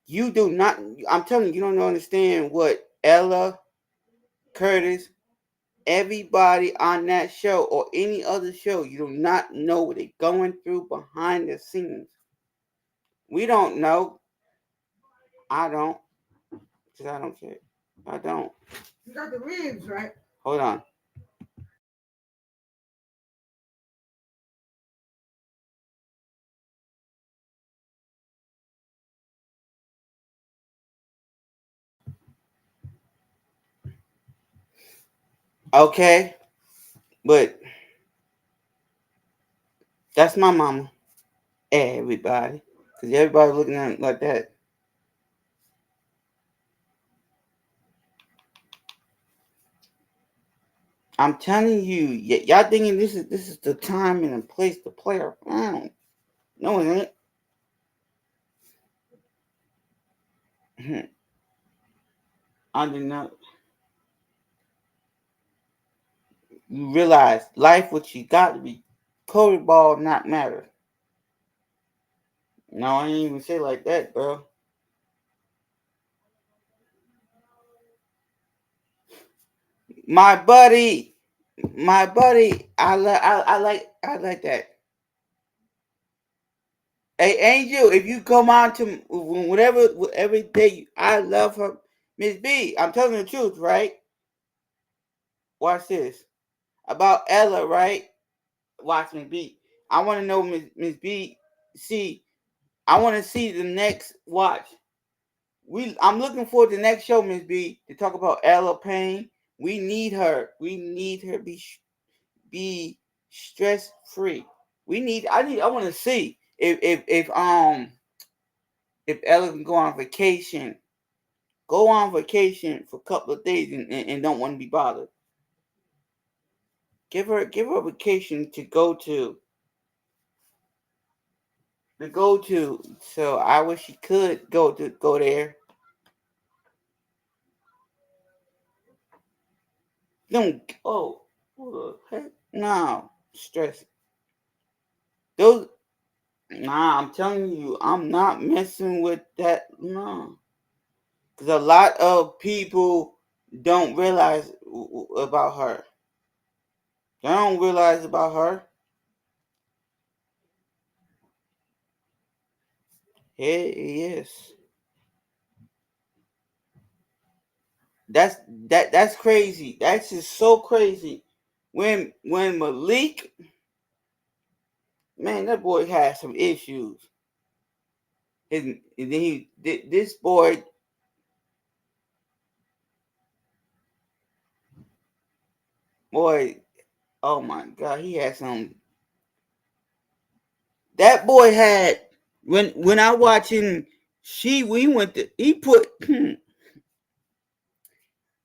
You do not, I'm telling you, you don't understand what Ella, Curtis, everybody on that show or any other show, you do not know what they're going through behind the scenes. We don't know. I don't. Because I don't care. I don't. You got the ribs, right? Hold on. Okay, but that's my mama. Everybody, because everybody looking at it like that. I'm telling you, y'all thinking this is the time and the place to play around. No, it ain't. I did not. You realize life, what you got to be, coded ball, not matter. No, I ain't even say like that, bro. My buddy, my buddy, I like that. Hey, Angel, if you come on to whatever every day, I love her, Miss B. I'm telling the truth, right? Watch this about Ella, right? Watch Miss B. I want to know Miss B. See, I want to see the next watch. I'm looking forward to the next show, Miss B, to talk about Ella Payne. We need her. We need her be stress free. I want to see if Ella can go on vacation for a couple of days and don't want to be bothered. Give her a vacation to go to. So I wish she could go there. Don't heck no stress. Those nah, I'm telling you, I'm not messing with that. No, because a lot of people don't realize about her. They don't realize about her. Hey, yes, that's that's crazy. That's just so crazy. When Malik, man, that boy had some issues. And then this boy, oh my God, he had some. That boy had when I watching she we went to he put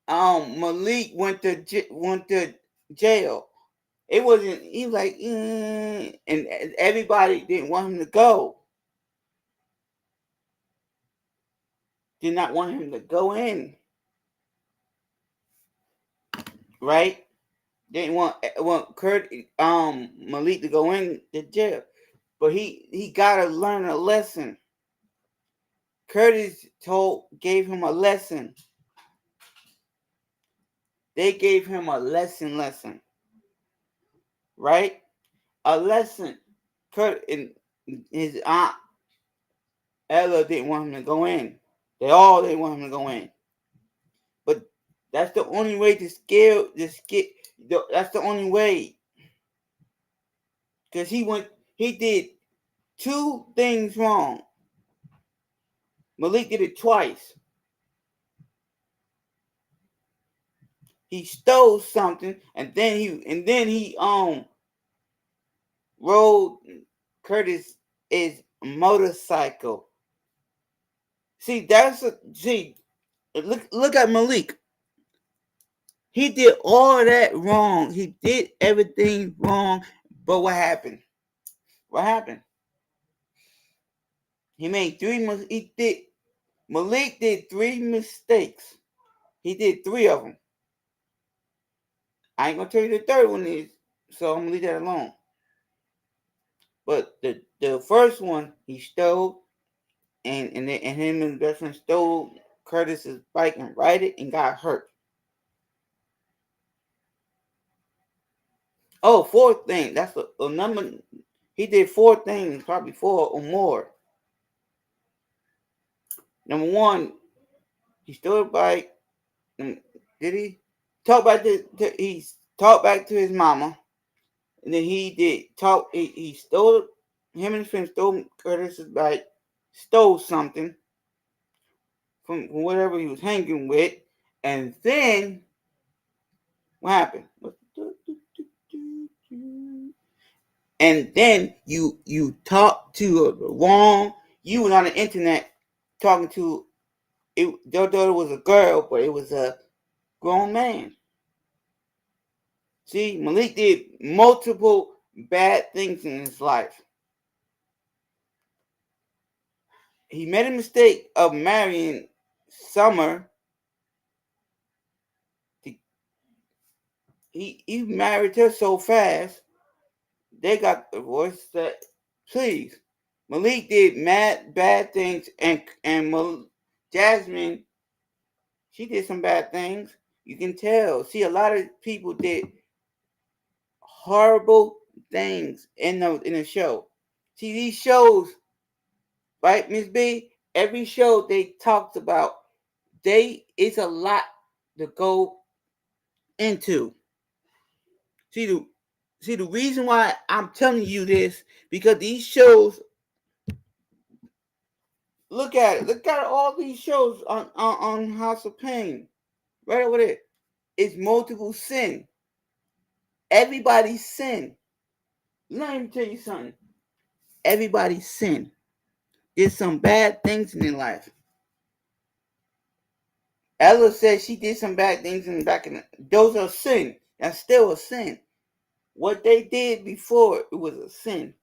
Malik went to jail. It wasn't he was like and everybody didn't want him to go. Did not want him to go in, right? Didn't want Kurt Malik to go in the jail, but he gotta learn a lesson. Curtis gave him a lesson. They gave him a lesson, right? A lesson. Kurt and his aunt Ella didn't want him to go in. They all didn't want him to go in. But that's the only way to scale. That's the only way. Because he did two things wrong. Malik did it twice. He stole something, and then he rode Curtis' motorcycle. See. Look at Malik. He did all that wrong. He did everything wrong. But what happened? What happened? He made he did Malik did three mistakes. He did three of them. I ain't gonna tell you the third one is, so I'm gonna leave that alone. But the first one he stole, and him and the best friend stole Curtis's bike and ride it and got hurt. Oh, fourth thing. That's a number. He did four things, probably four or more. Number one, he stole a bike. Did he he talked back to his mama, and then he did talk. He stole him and his friend stole Curtis's bike, stole something from whatever he was hanging with, and then What happened? And then you talk to the wrong. You was on the internet talking to it. Your daughter was a girl, but it was a grown man. See, Malik did multiple bad things in his life. He made a mistake of marrying Summer. He married her so fast, they got divorced. That please, Malik did mad bad things, and Jasmine, she did some bad things. You can tell. See, a lot of people did horrible things in the show. See, these shows, right, Miss B? Every show they talked about, it's a lot to go into. See the reason why I'm telling you this, because these shows, look at it. Look at all these shows on House of Pain. Right over there. It's multiple sin. Everybody's sin. Let me tell you something. Everybody's sin. Did some bad things in their life. Ella said she did some bad things in the back of the, those are sin. That's still a sin. What they did before, it was a sin.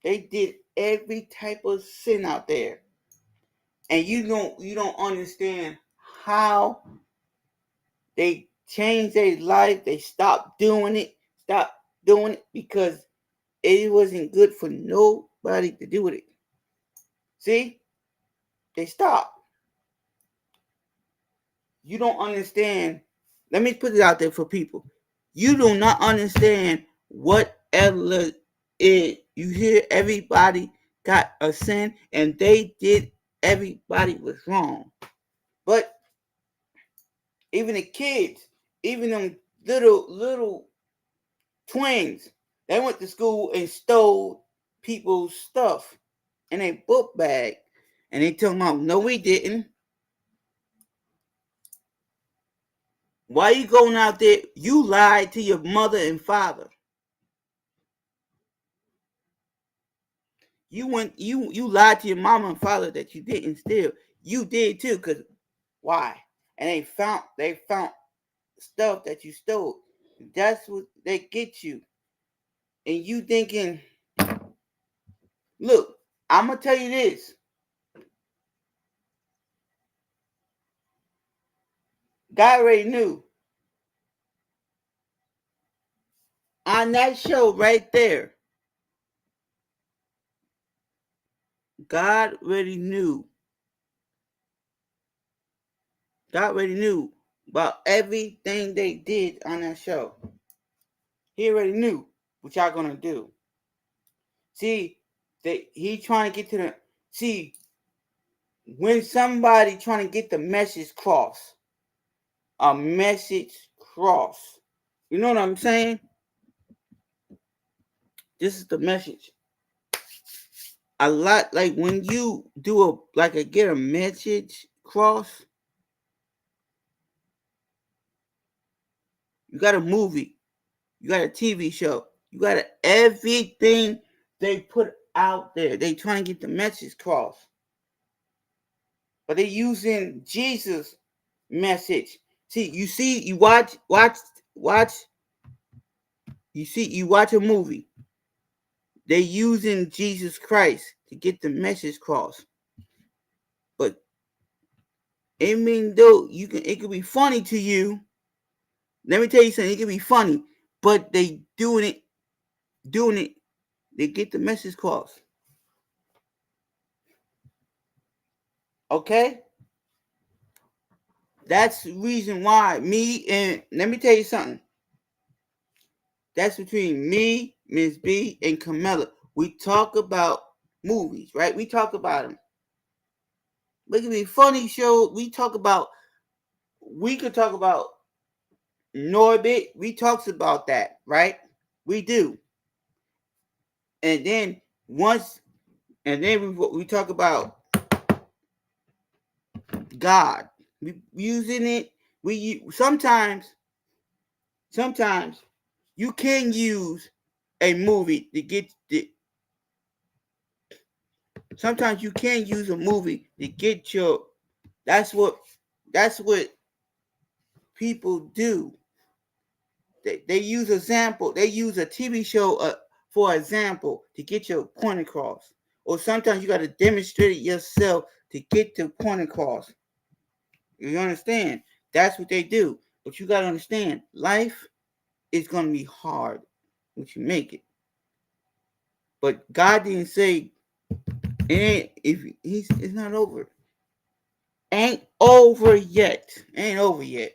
They did every type of sin out there. And you don't understand how they changed their life. They stopped doing it. Because it wasn't good for nobody to do with it. See? They stopped. You don't understand. Let me put it out there for people. You do not understand what Ella is. You hear everybody got a sin and they did, everybody was wrong. But even the kids, even them little twins, they went to school and stole people's stuff in a book bag. And they told them, no, we didn't. Why you going out there? You lied to your mother and father. You lied to your mama and father that you didn't steal. You did too, cause why? And they found stuff that you stole. That's what they get you. And you thinking, look, I'm gonna tell you this. God already knew. On that show right there, God already knew. God already knew about everything they did on that show. He already knew what y'all gonna do. See, he trying to get to the, see, when somebody trying to get the message cross, a message cross. You know what I'm saying? This is the message. A lot, like when you do get a message cross, you got a movie, you got a TV show, you got everything they put out there. They trying to get the message cross. But they using Jesus message. See, you watch, you watch a movie. They using Jesus Christ to get the message across. But I mean, though it could be funny to you. Let me tell you something. It could be funny, but they doing it. They get the message across. Okay. That's the reason why me and let me tell you something. That's between me, Ms. B, and Camilla. We talk about movies, right? We talk about them. It could be a funny show. We could talk about Norbit. We talks about that, right? We do. And then we talk about God. We using it. Sometimes Sometimes you can use a movie to get the. Sometimes you can use a movie to get your. That's what. That's what people do. They use example. They use a TV show for example to get your point across. Or sometimes you got to demonstrate it yourself to get the point across. You understand? That's what they do. But you got to understand, life is going to be hard once you make it. But God didn't say it's not over. Ain't over yet. Ain't over yet.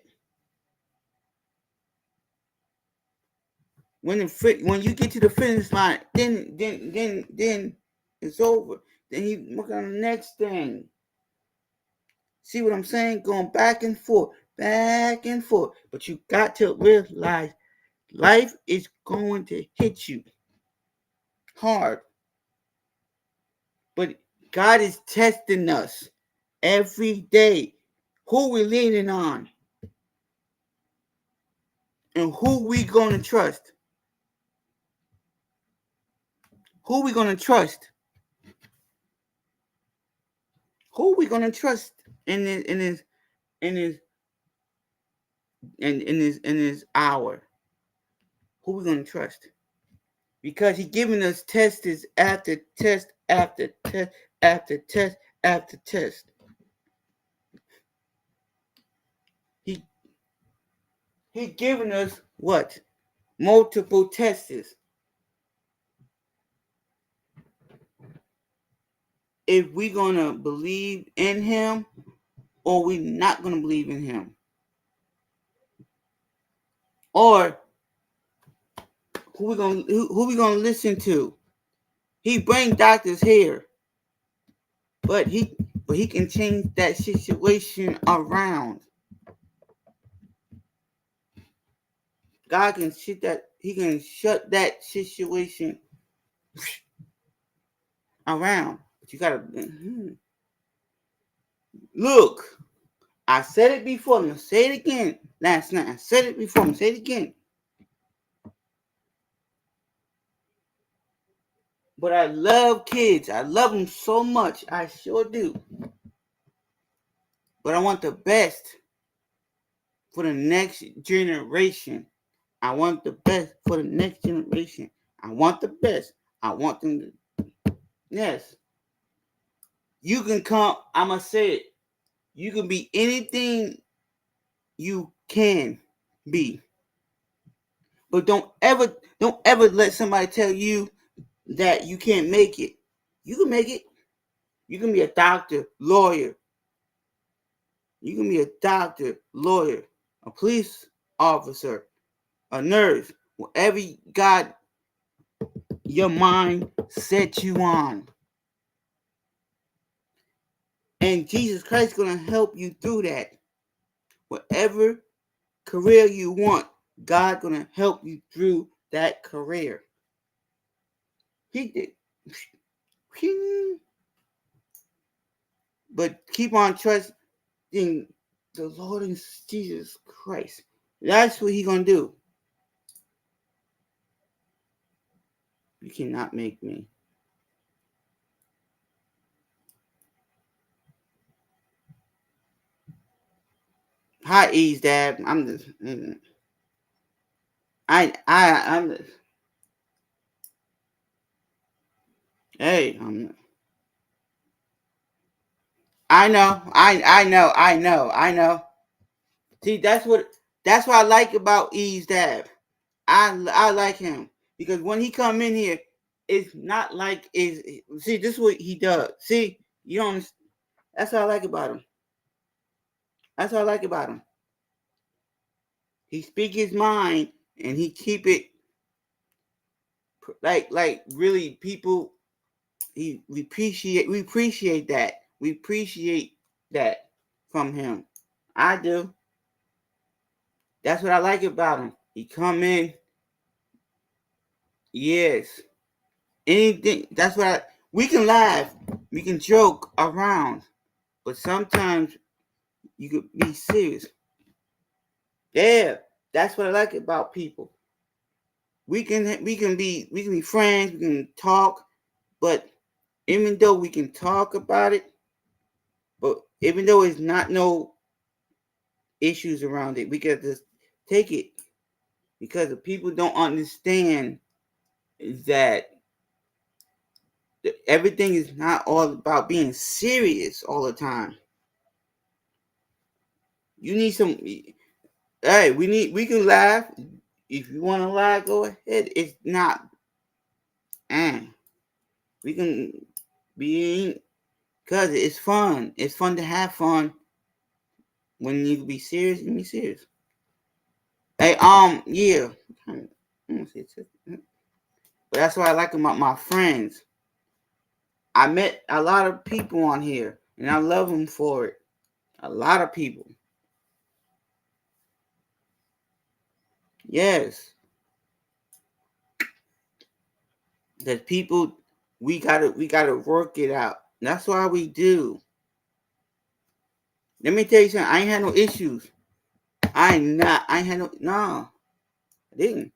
When you get to the finish line, then it's over. Then he work on the next thing. See what I'm saying? Going back and forth, back and forth. But you got to realize life is going to hit you hard. But God is testing us every day. Who we leaning on? And who we going to trust? Who we going to trust? Who we going to trust in this hour? Who we going to trust? Because he giving us tests after test after test after test after test. He giving us what? Multiple tests. If we gonna believe in him or we not gonna believe in him. Or who we gonna listen to? He bring doctors here, but he can change that situation around. God can he can shut that situation around. But you gotta look. I said it before. I'm gonna say it again last night. I said it before. I'm gonna say it again. But I love kids. I love them so much. I sure do. But I want the best for the next generation. I want the best for the next generation. I want the best. I want them to. Yes. You can come. I'm going to say it. You can be anything you can be. But don't ever let somebody tell you that you can't make it. You can make it. You can be a doctor, lawyer. You can be a doctor, lawyer, a police officer, a nurse, whatever God your mind set you on. And Jesus Christ is going to help you through that. Whatever career you want, God's going to help you through that career. He did. But keep on trusting the Lord and Jesus Christ. That's what He's going to do. You cannot make me. Hi, Ease Dad. I'm just. I'm just. Hey, I know. See, that's what I like about Ease Dad. I like him because when he come in here, it's not like is. See, this is what he does. See, you don't. That's what I like about him. That's what I like about him. He speak his mind and he keep it like really people. We appreciate that. We appreciate that from him. I do. That's what I like about him. He come in. Yes. Anything. That's what we can laugh. We can joke around. But sometimes you could be serious. Yeah. That's what I like about people. We can be friends, we can talk, but even though we can talk about it, but even though it's not no issues around it, we can just take it because the people don't understand that everything is not all about being serious all the time. You need some. Hey, we can laugh. If you want to laugh, go ahead. It's not. And we can be because it's fun. It's fun to have fun. When you be serious, you be serious. Hey, yeah. But that's what I like about my friends. I met a lot of people on here, and I love them for it. A lot of people. Yes, that people we gotta work it out. That's why we do. Let me tell you something. I ain't had no issues. I ain't had no. I didn't.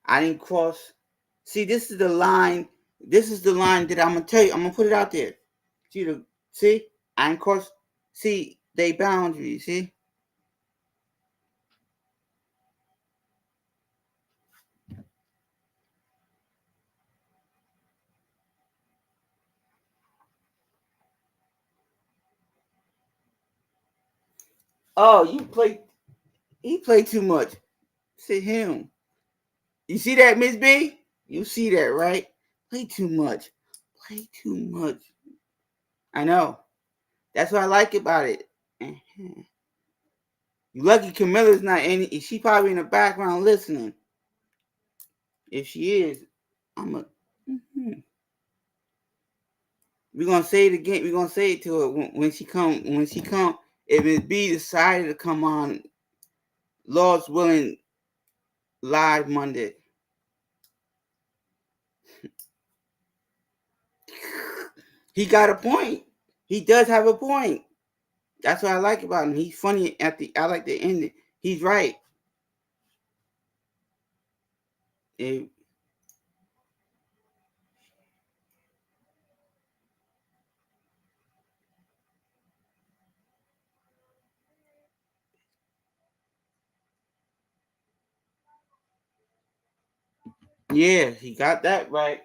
I didn't cross. See, this is the line. This is the line that I'm gonna tell you. I'm gonna put it out there. See, I ain't cross. See, they boundaries. See. Oh, you play. He played too much. See him. You see that, Miss B? You see that, right? Play too much. Play too much. I know. That's what I like about it. You lucky Camilla's not any. She probably in the background listening. If she is, I'm a. Mm-hmm. We're gonna say it again. We're gonna say it to her when she come. When she come, if Miss B decided to come on, Lord's willing, live Monday. He got a point. He does have a point. That's what I like about him. He's funny at the. I like the ending. He's right. It, yeah, he got that right.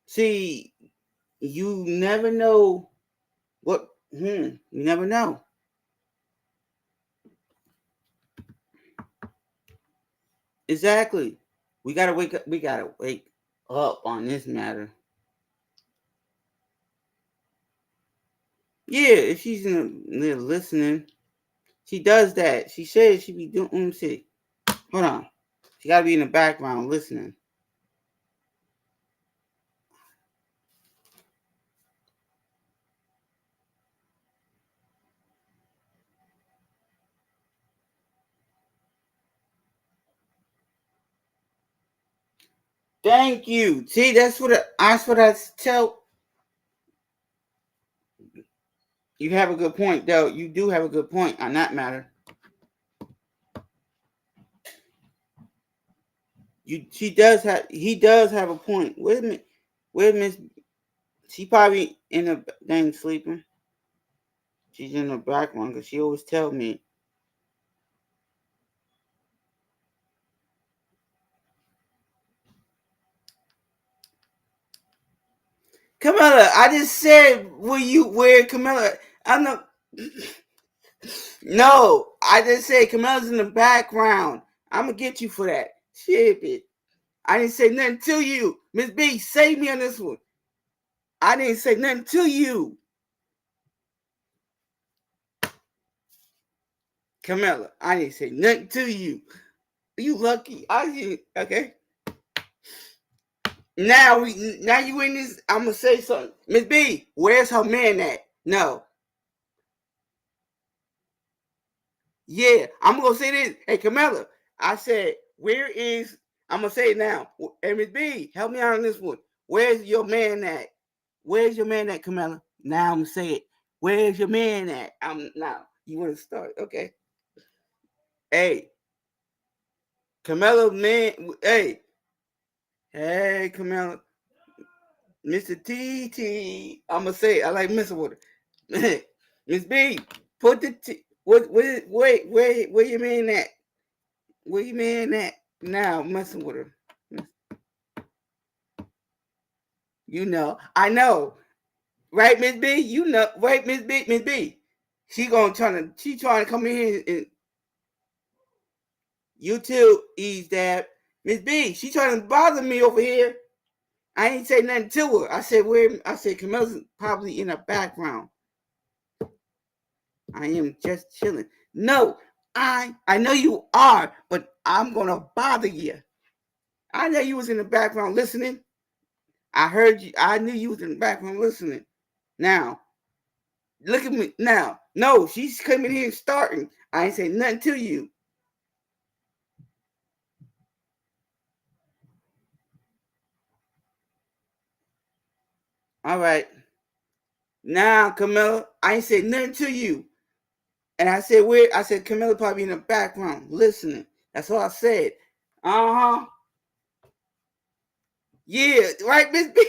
See, you never know what. You never know. Exactly. We gotta wake up. We gotta wake up on this matter. Yeah, if she's in there listening, she does that. She says she be doing. Let me see. Hold on. She gotta be in the background listening. Thank you. See, that's what I tell. You have a good point, though. You do have a good point on that matter. She does have. He does have a point. Wait a minute. Wait a minute. She probably in the dang sleeping. She's in the background because she always tell me. Camilla, I just said where Camilla. I'm not. No, I just said Camilla's in the background. I'm gonna get you for that. Shit, bitch. I didn't say nothing to you. Miss B, save me on this one. I didn't say nothing to you. Camilla, I didn't say nothing to you. You lucky. I didn't. Okay. Now you in this. I'm gonna say something. Miss B, where's her man at? No. Yeah, I'm gonna say this. Hey, Camilla, I said, where is? I'm gonna say it now. Hey, Miss B, help me out on this one. Where's your man at? Where's your man at, Camilla? Now I'm gonna say it. Where's your man at? I'm now. You want to start? Okay. Hey, Camilla, man. Hey, Camilla. Mr. T. I'ma say I like messing with her. Miss B, put the T. Where you man at? Where you man at? Now messing with her. You know, I know, right, Miss B? You know, right, Miss B? Miss B. She trying to come in here and you too, ease that. Miss B, she trying to bother me over here. I ain't say nothing to her. I said where? I said Camilla's probably in the background. I am just chilling. No, I know you are, but I'm gonna bother you. I know you was in the background listening. I heard you. I knew you was in the background listening. Now, look at me now. No, she's coming here and starting. I ain't say nothing to you. All right. Now, Camilla, I ain't say nothing to you. And I said, where? I said, Camilla probably in the background listening. That's all I said. Uh huh. Yeah, right, Miss B.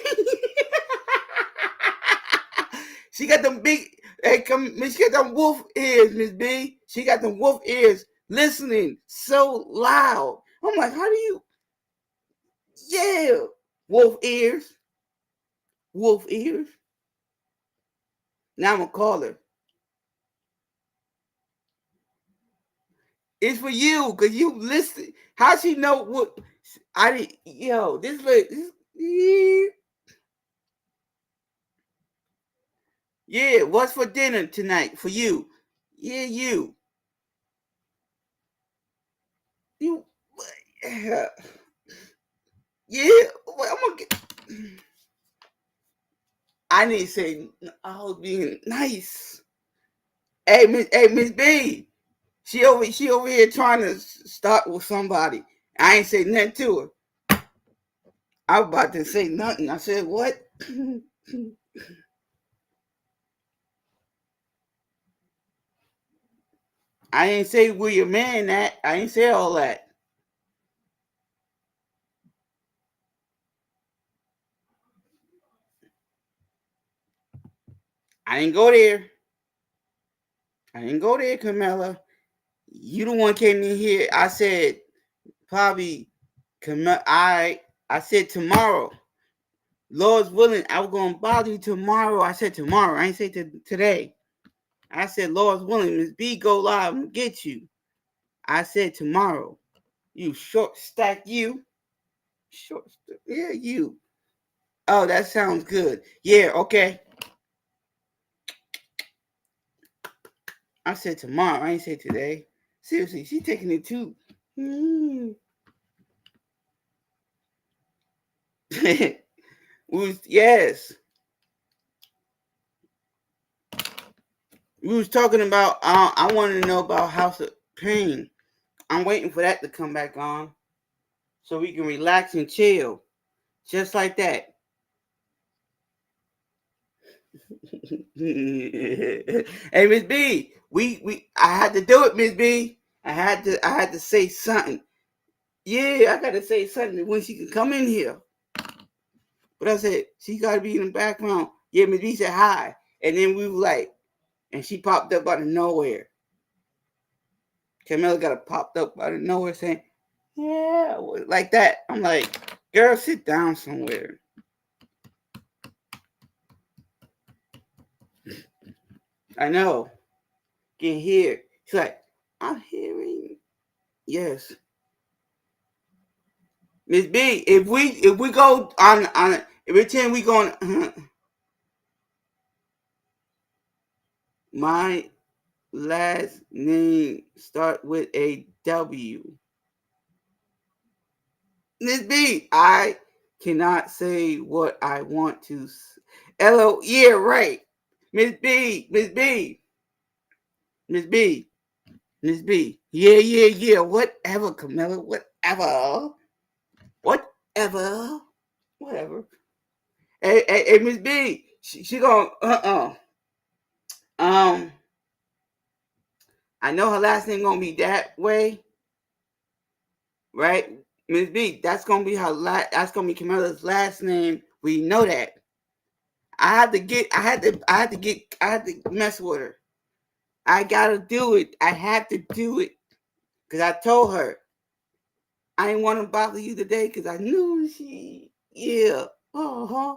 She got them big. Hey, come, she got them wolf ears, Miss B. She got them wolf ears, listening so loud. I'm like, how do you? Yeah, wolf ears, wolf ears. Now I'm gonna call her. It's for you, cause you listen. How she know what? I did. Yo, yeah. What's for dinner tonight for you? Yeah, you. You. Yeah. I'm gonna get. I need to say I was being nice. Hey, Miss B. She over here trying to start with somebody. I ain't say nothing to her. I was about to say nothing. I said, what? I ain't say where your man at. I ain't say all that. I didn't go there. I didn't go there, Camilla. You the one came in here. I said probably Camilla. I said tomorrow. Lord's willing, I was gonna bother you tomorrow. I said tomorrow. I ain't say today. I said Lord's willing, Miss B go live and get you. I said tomorrow. You short stack you. Yeah, you. Oh, that sounds good. Yeah, okay. I said tomorrow. I ain't say today. Seriously, she taking it too. Yes. We was talking about. I wanted to know about House of Pain. I'm waiting for that to come back on, so we can relax and chill, just like that. Hey, Miss B, I had to do it, Miss B. I had to say something. Yeah, I got to say something when she can come in here. But I said she got to be in the background. Yeah, Miss B said hi, and then we were like, and she popped up out of nowhere. Camilla got popped up out of nowhere saying, "Yeah," like that. I'm like, "Girl, sit down somewhere." I know. Can hear. She's like, "I'm hearing." Yes, Miss B. If we go on every time we go on, my last name start with a W. Miss B, I cannot say what I want to. Hello, yeah, right. Miss B, Miss B, Miss B, Miss B. Yeah. Whatever, Camilla. Whatever. Whatever. Whatever. Hey, Miss B. She going um I know her last name gonna be that way, right? Miss B, that's gonna be that's gonna be Camilla's last name. We know that. I had to mess with her. I gotta do it. I had to do it. Cause I told her I didn't want to bother you today because I knew yeah. Uh-huh.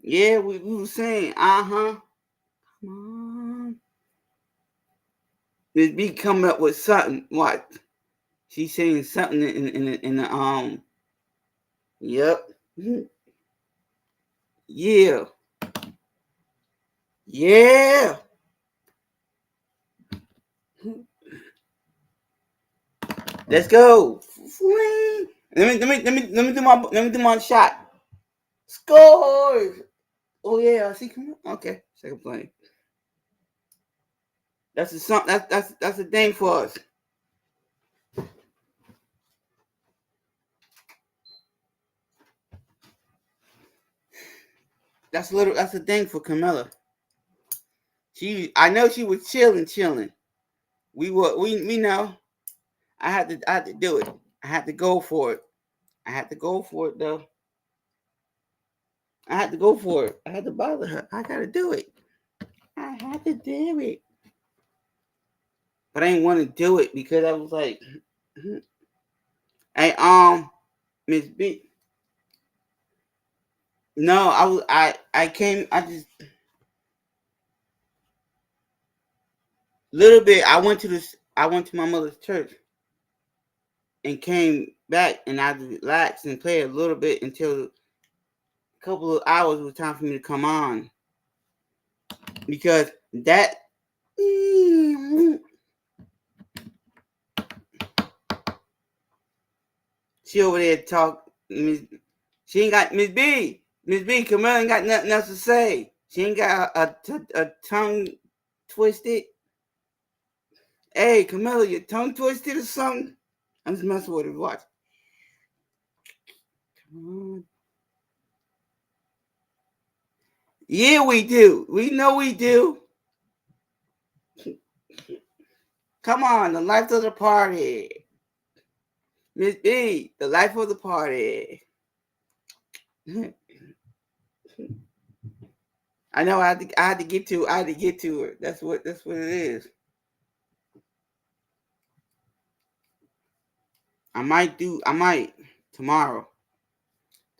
Yeah, we were saying, uh-huh. Come on. Miss B coming up with something. What? She's saying something in the yep. Yeah. Yeah. Let's go. Let me do my shot. Scores. Oh yeah, I see. Come on. Okay, second plane. That's a song. That's a thing for us. That's a thing for Camilla. I know she was chilling. We know. I had to do it. I had to go for it. I had to go for it though. I had to go for it. I had to bother her. I gotta do it. I had to do it. But I didn't want to do it because I was like, hey, Miss B. No, I came. I just little bit. I went to my mother's church and came back, and I relaxed and played a little bit until a couple of hours was time for me to come on because that. She over there talk. She ain't got Miss B. Miss B. Camilla ain't got nothing else to say. She ain't got a tongue twisted. Hey, Camilla, your tongue twisted or something? I'm just messing with her. Watch. Yeah, we do. We know we do. Come on, the life of the party. Miss B, the life of the party. I know I had to get to her. That's what it is. I might tomorrow.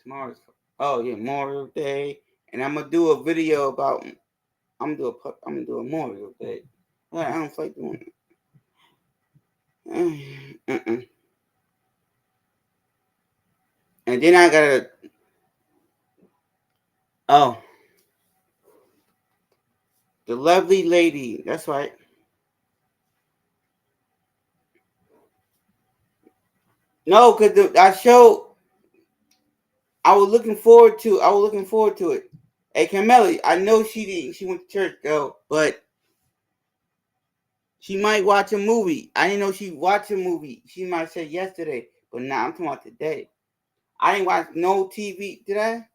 Tomorrow's Memorial Day. And I'm gonna do a video about I'm gonna do a Memorial Day. I don't like doing it. And then I gotta the lovely lady. That's right. No, because I showed I was looking forward to it. Hey Camille, I know she went to church though, but she might watch a movie. I didn't know she watched a movie. She might have said yesterday, but now I'm talking about today. I didn't watch no TV. Did I?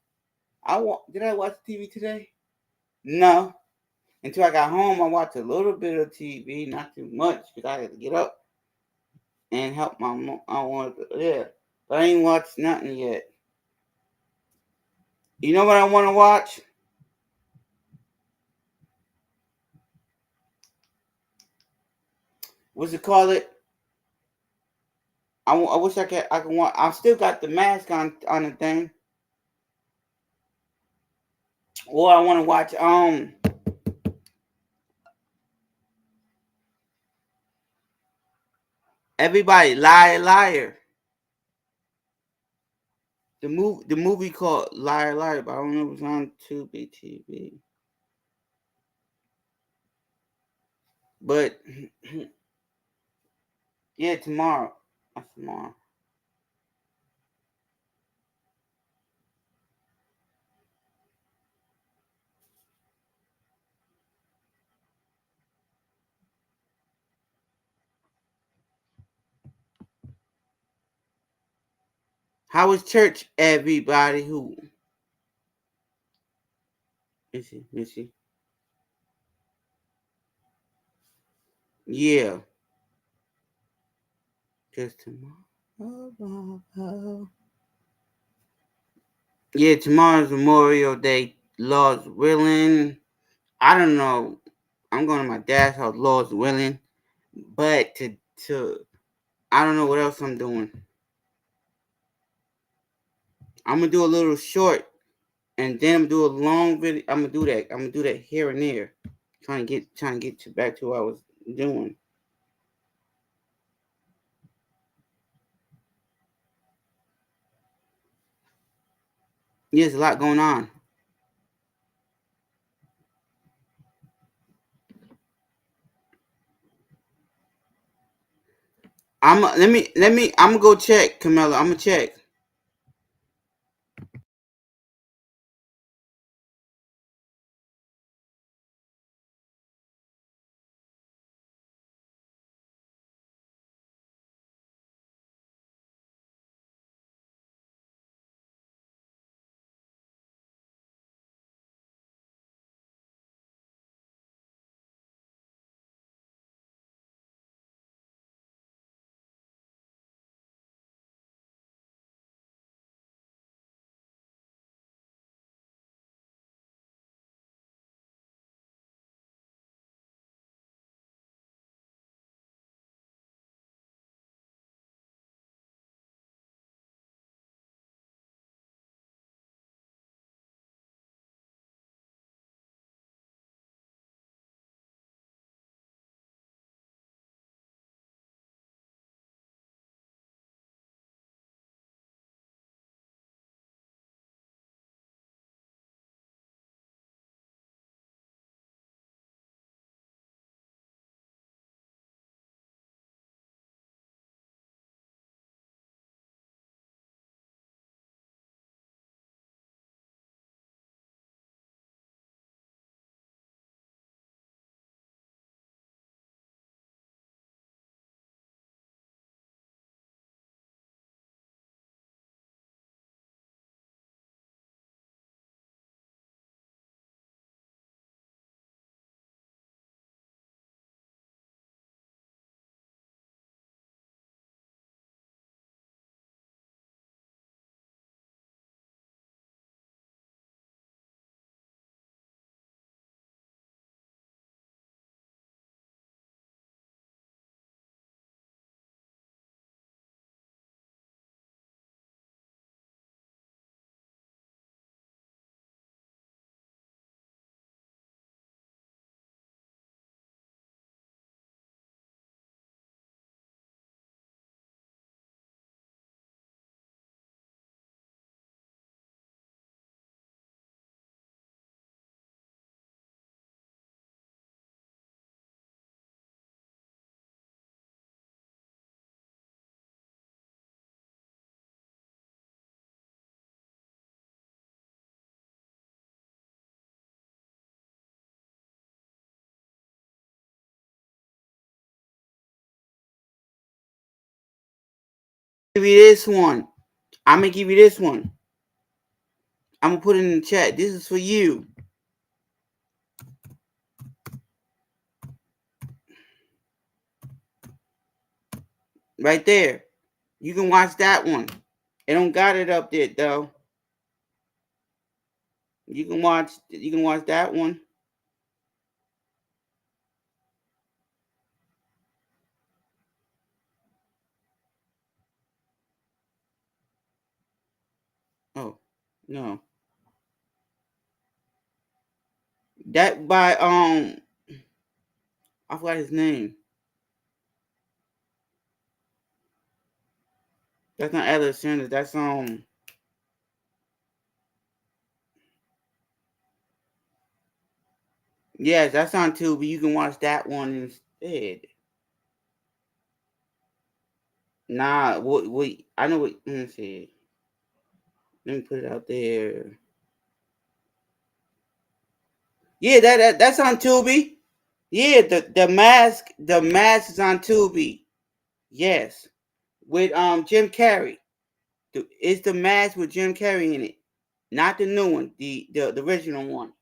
Did I watch TV today? No. Until I got home, I watched a little bit of TV, not too much, because I had to get up and help my mom. I wanted to, yeah, but I ain't watched nothing yet. You know what I want to watch? What's it call it? I wish I can watch. I still got the mask on the thing. Or I want to watch Everybody Liar Liar. The movie called Liar Liar, but I don't know if it's on Tubi TV. But yeah, tomorrow. That's tomorrow. How was church, everybody? Who? Missy. Yeah. Just tomorrow. Yeah, tomorrow's Memorial Day. Lord's willing. I don't know. I'm going to my dad's house. Lord's willing. But to I don't know what else I'm doing. I'm gonna do a little short, and then I'm gonna do a long video. I'm gonna do that. I'm gonna do that here and there, trying to get back to what I was doing. Yeah, there's a lot going on. I'm gonna go check, Camilla. I'm gonna check. Give you this one. I'm gonna give you this one. I'm gonna put it in the chat. This is for you, right there. You can watch that one. It don't got it up there though. You can watch. You can watch that one. Oh no, that by I forgot his name. That's not Ellis Sanders. That's yes, that's on Tubi. You can watch that one instead. Nah, what I know what. Let me see. Let me put it out there. Yeah, that's on Tubi. Yeah, the mask is on Tubi. Yes, with Jim Carrey. It's the mask with Jim Carrey in it, not the new one, the original one.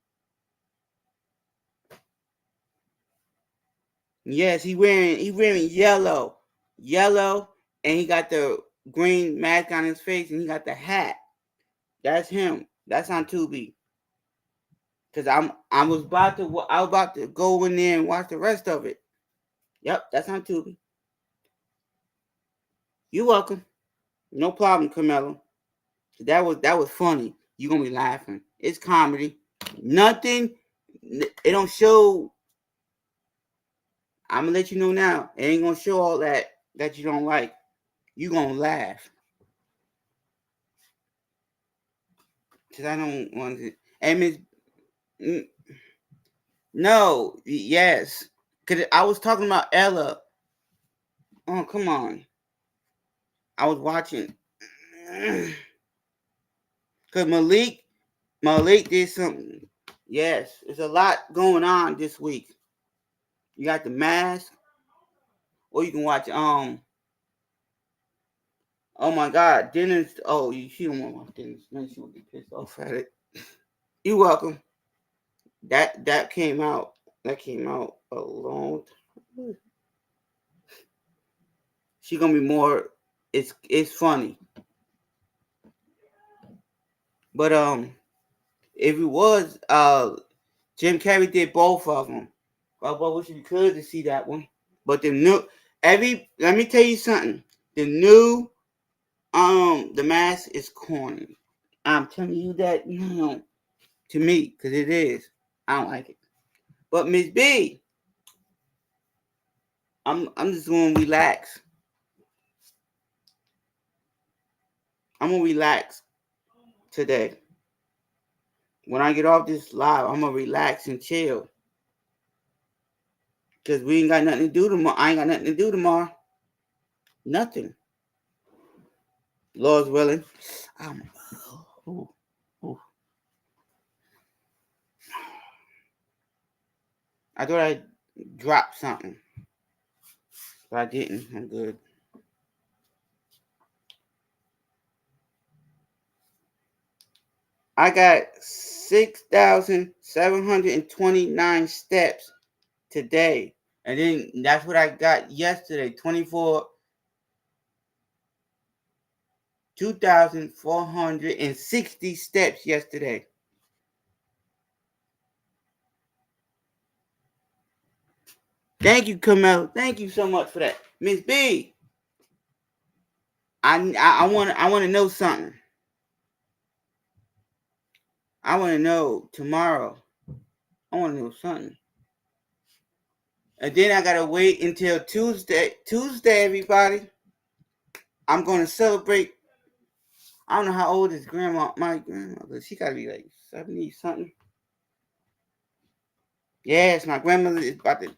Yes, he wearing yellow, and he got the green mask on his face, and he got the hat. That's him. That's on Tubi. Cause I was about to go in there and watch the rest of it. Yep, that's on Tubi. You're welcome. No problem, Carmelo. That was funny. You're gonna be laughing. It's comedy. Nothing. It don't show. I'm gonna let you know now. It ain't gonna show all that you don't like. You gonna laugh. Cause I don't want to. And Miss, no, yes. Cause I was talking about Ella. Oh, come on. I was watching. Cause Malik did something. Yes, there's a lot going on this week. You got the mask, or you can watch oh my God, Dennis. Oh, she don't want to watch Dennis. Man, she would get pissed off at it. You're welcome. That came out. That came out a long time. She gonna be more. It's funny, but if it was Jim Carrey did both of them. I wish you could to see that one. But let me tell you something. The new the mask is corny. I'm telling you that now. To me, because it is. I don't like it. But Miss B, I'm just gonna relax. I'm gonna relax today. When I get off this live, I'm gonna relax and chill. Cause we ain't got nothing to do tomorrow. I ain't got nothing to do tomorrow. Nothing. Lord's willing. Ooh, ooh. I thought I dropped something, but I didn't. I'm good. I got 6,729 steps today. And then that's what I got yesterday. 2,460 steps yesterday. Thank you, Camille. Thank you so much for that. Miss B, I want to know something. I want to know tomorrow. I want to know something. And then I got to wait until Tuesday. Tuesday, everybody. I'm going to celebrate. I don't know how old is my grandmother. She got to be like 70 something. Yes, my grandmother is about to.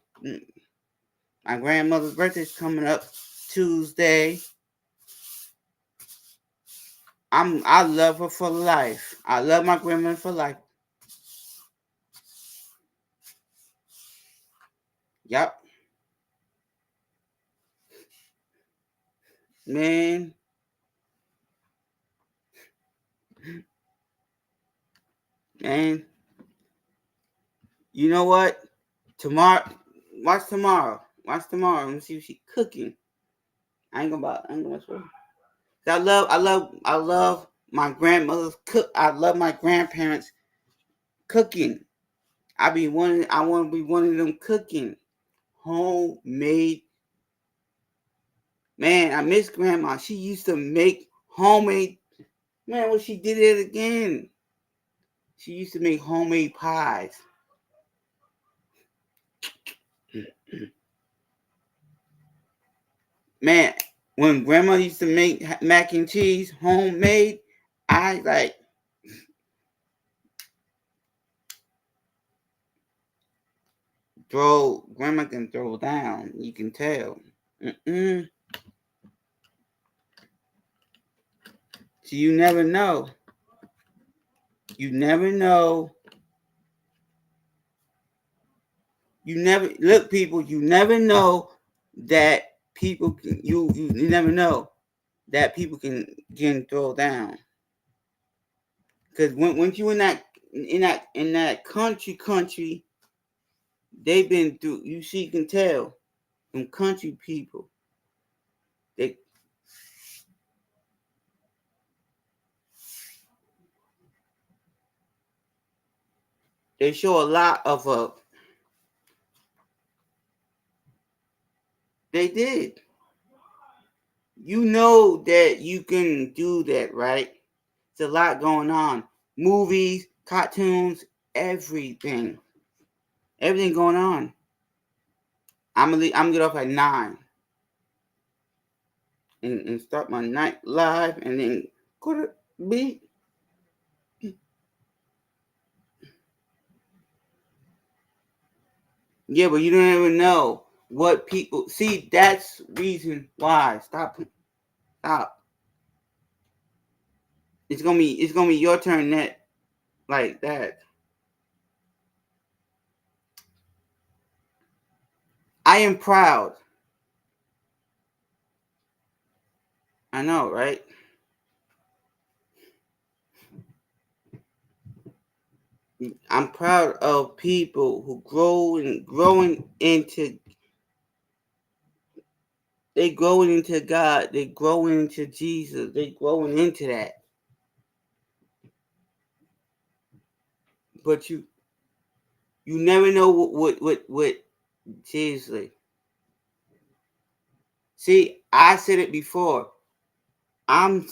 My grandmother's birthday is coming up Tuesday. I love her for life. I love my grandmother for life. Yep. Man. Man. You know what? Tomorrow. Watch tomorrow. Watch tomorrow. Let me see if she's cooking. I ain't gonna mess with her. I love my grandmother's cook. I love my grandparents cooking. I want to be one of them cooking homemade. Man, I miss grandma. She used to make homemade. Man, well, she did it again. She used to make homemade pies. Man, when grandma used to make mac and cheese homemade, I like grandma can throw down. You can tell. Mm-mm. So you never know. You never know. You never look, people. You never know that people can. You never know that people can throw down. Because once you in that country, They've been through. You can tell them country people. They show a lot of They did. You know that you can do that, right? It's a lot going on. Movies, cartoons, everything. Everything going on. I'm gonna get off at 9 and start my night live and then go to be. Yeah, but you don't even know what people see. That's reason why. Stop. It's gonna be your turn net like that. I am proud. I know, right? I'm proud of people who growing into God, they growing into Jesus, they growing into that. But you never know what seriously. See, I said it before. I'm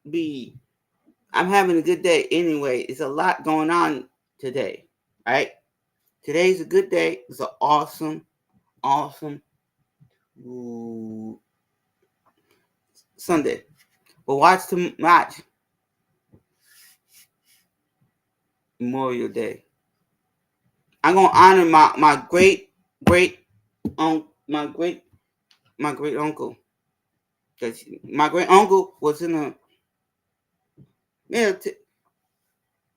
be I'm having a good day anyway. It's a lot going on today, right? Today's a good day. It's an awesome Sunday. But watch the match Memorial Day. I'm gonna honor my great my great uncle, because my great uncle was in a military.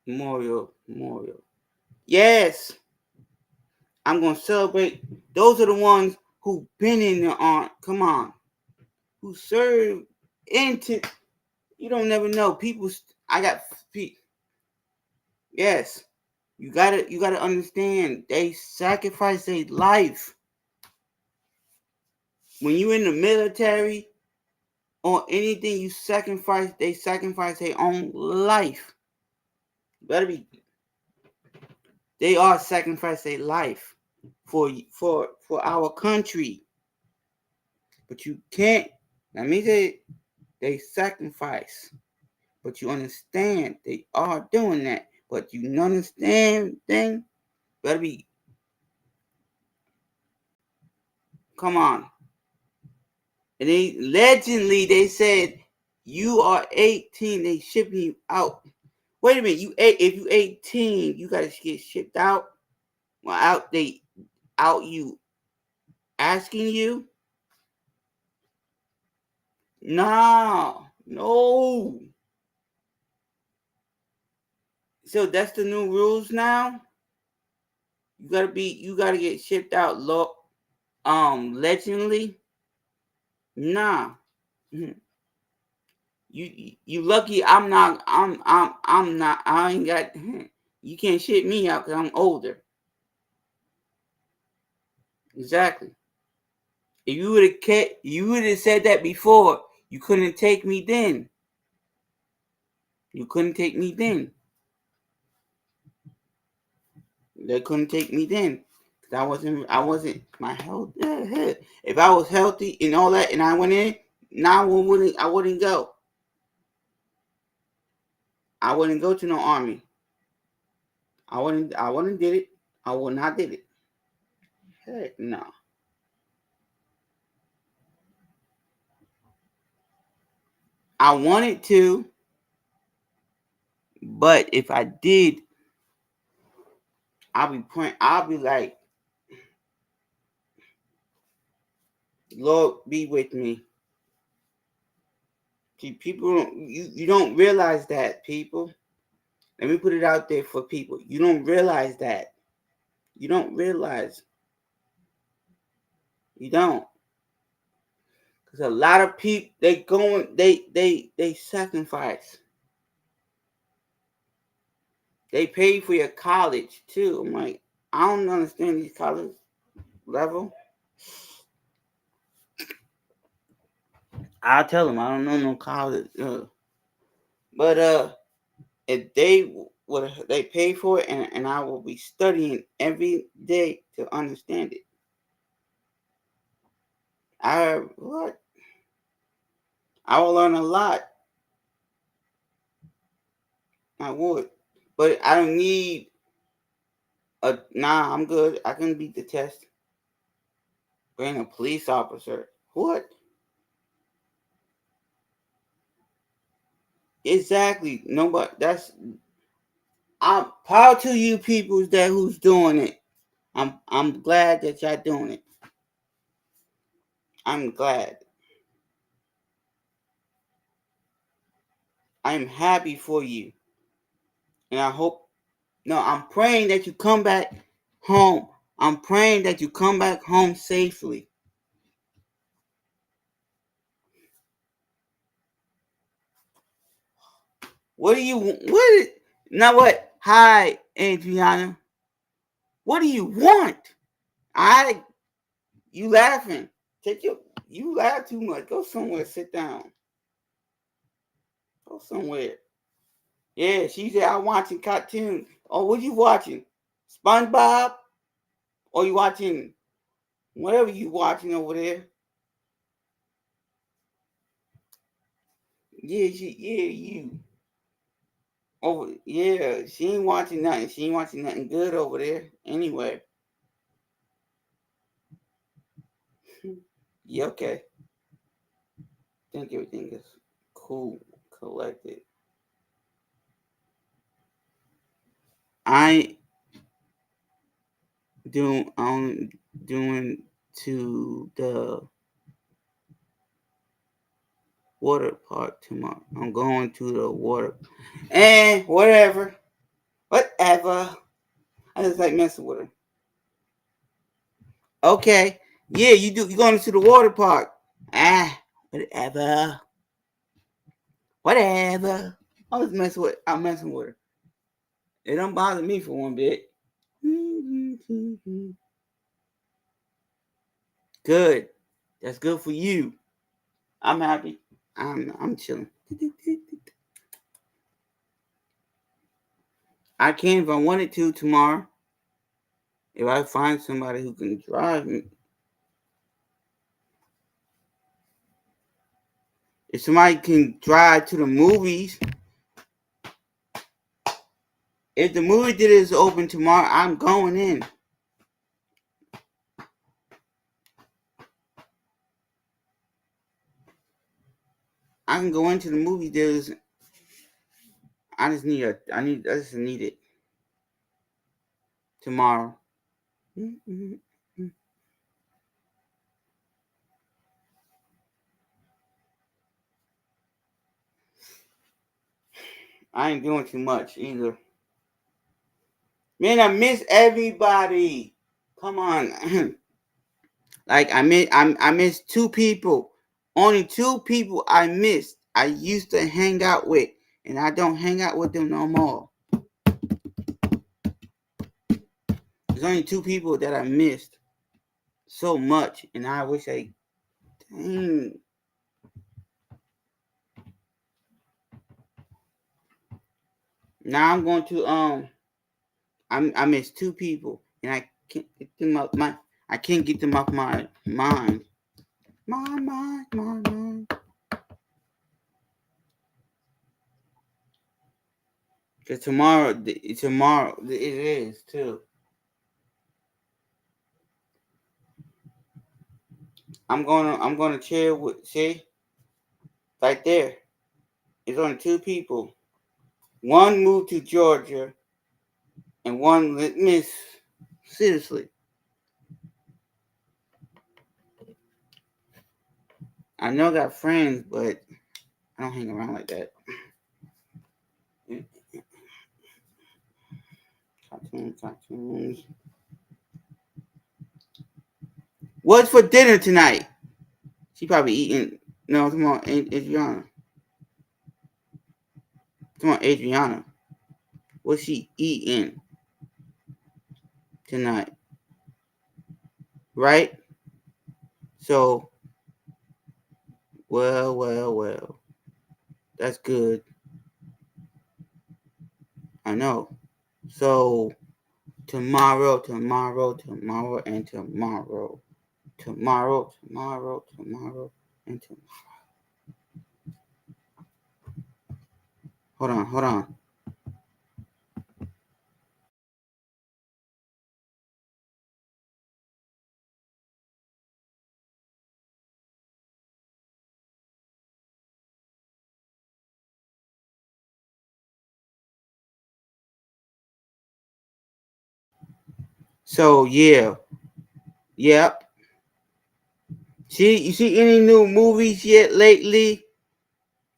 Memorial. Yes, I'm gonna celebrate. Those are the ones who been in the army. Come on, who served into. You don't never know. People. I got. Yes, you gotta understand. They sacrifice their life. When you in the military or anything, they sacrifice their own life. Better be. They are sacrificing their life for our country. But you can't. Let me say, they sacrifice. But you understand they are doing that. But you understand thing. Better be. Come on. And they said you are 18. They shipping you out. Wait a minute. If you 18, you gotta get shipped out. Well, out you asking you. No. So that's the new rules now. You gotta get shipped out legendly. Nah. Mhm. You lucky I'm not I ain't got you can't ship me out because I'm older. Exactly. If you would have said that before, you couldn't take me then. You couldn't take me then. They couldn't take me then. Cause I wasn't my health. If I was healthy and all that and I went in, now I wouldn't go. I wouldn't go to no army. I wouldn't did it. I would not did it. Heck no. I wanted to, but if I did, I'll be like, Lord be with me. See, people you don't realize that, people. Let me put it out there for people. You don't realize that. You don't realize. You don't. Because a lot of people they sacrifice. They pay for your college too. I'm like, I don't understand these college level. I'll tell them I don't know no college. But if they pay for it, and I will be studying every day to understand it. What? I will learn a lot. I would, but I don't need a. Nah, I'm good. I can beat the test. Being a police officer. What? Exactly. Nobody. I'm proud to you people that who's doing it. I'm glad that y'all doing it. I'm glad. I'm happy for you. And I hope, no, I'm praying that you come back home. I'm praying that you come back home safely. What do you, what, now what? Hi, Adriana. What do you want? You laughing. You laugh too much. Go somewhere, sit down. Go somewhere. Yeah, she said, I'm watching cartoons. Oh, what you watching? SpongeBob? Or you watching whatever you watching over there? You. Yeah, she ain't watching nothing. She ain't watching nothing good over there. Anyway. Yeah, okay. Think everything is cool, collected. I I'm doing to the water park tomorrow. I'm going to the water. And whatever. Whatever. I just like messing with her. Okay. Yeah, you going to the water park. Whatever. Whatever. I'm messing with her. It don't bother me for one bit. Good. That's good for you. I'm happy. I'm chilling. I can if I wanted to tomorrow. If I find somebody who can drive me. If somebody can drive to the movies. If the movie theater is open tomorrow, I'm going in. I can go into the movie theaters. I just need it tomorrow. I ain't doing too much either. Man, I miss everybody. Come on. Like I missed two people. Only two people I missed. I used to hang out with, and I don't hang out with them no more. There's only two people that I missed so much, and I wish dang. Now I'm going to I missed two people, and I can't get them I can't get them off my mind. My mind. Cause tomorrow it is too. I'm gonna chill with right there. It's only two people. One moved to Georgia, and one Miss seriously. I know I got friends, but I don't hang around like that. Cartoons. What's for dinner tonight? She probably eating. No, come on, Adriana. Come on, Adriana. What's she eating? tonight. Right? So, well. That's good. I know. So, tomorrow, and tomorrow. Tomorrow, and tomorrow. Hold on. So, yeah. Yep. You see any new movies yet lately?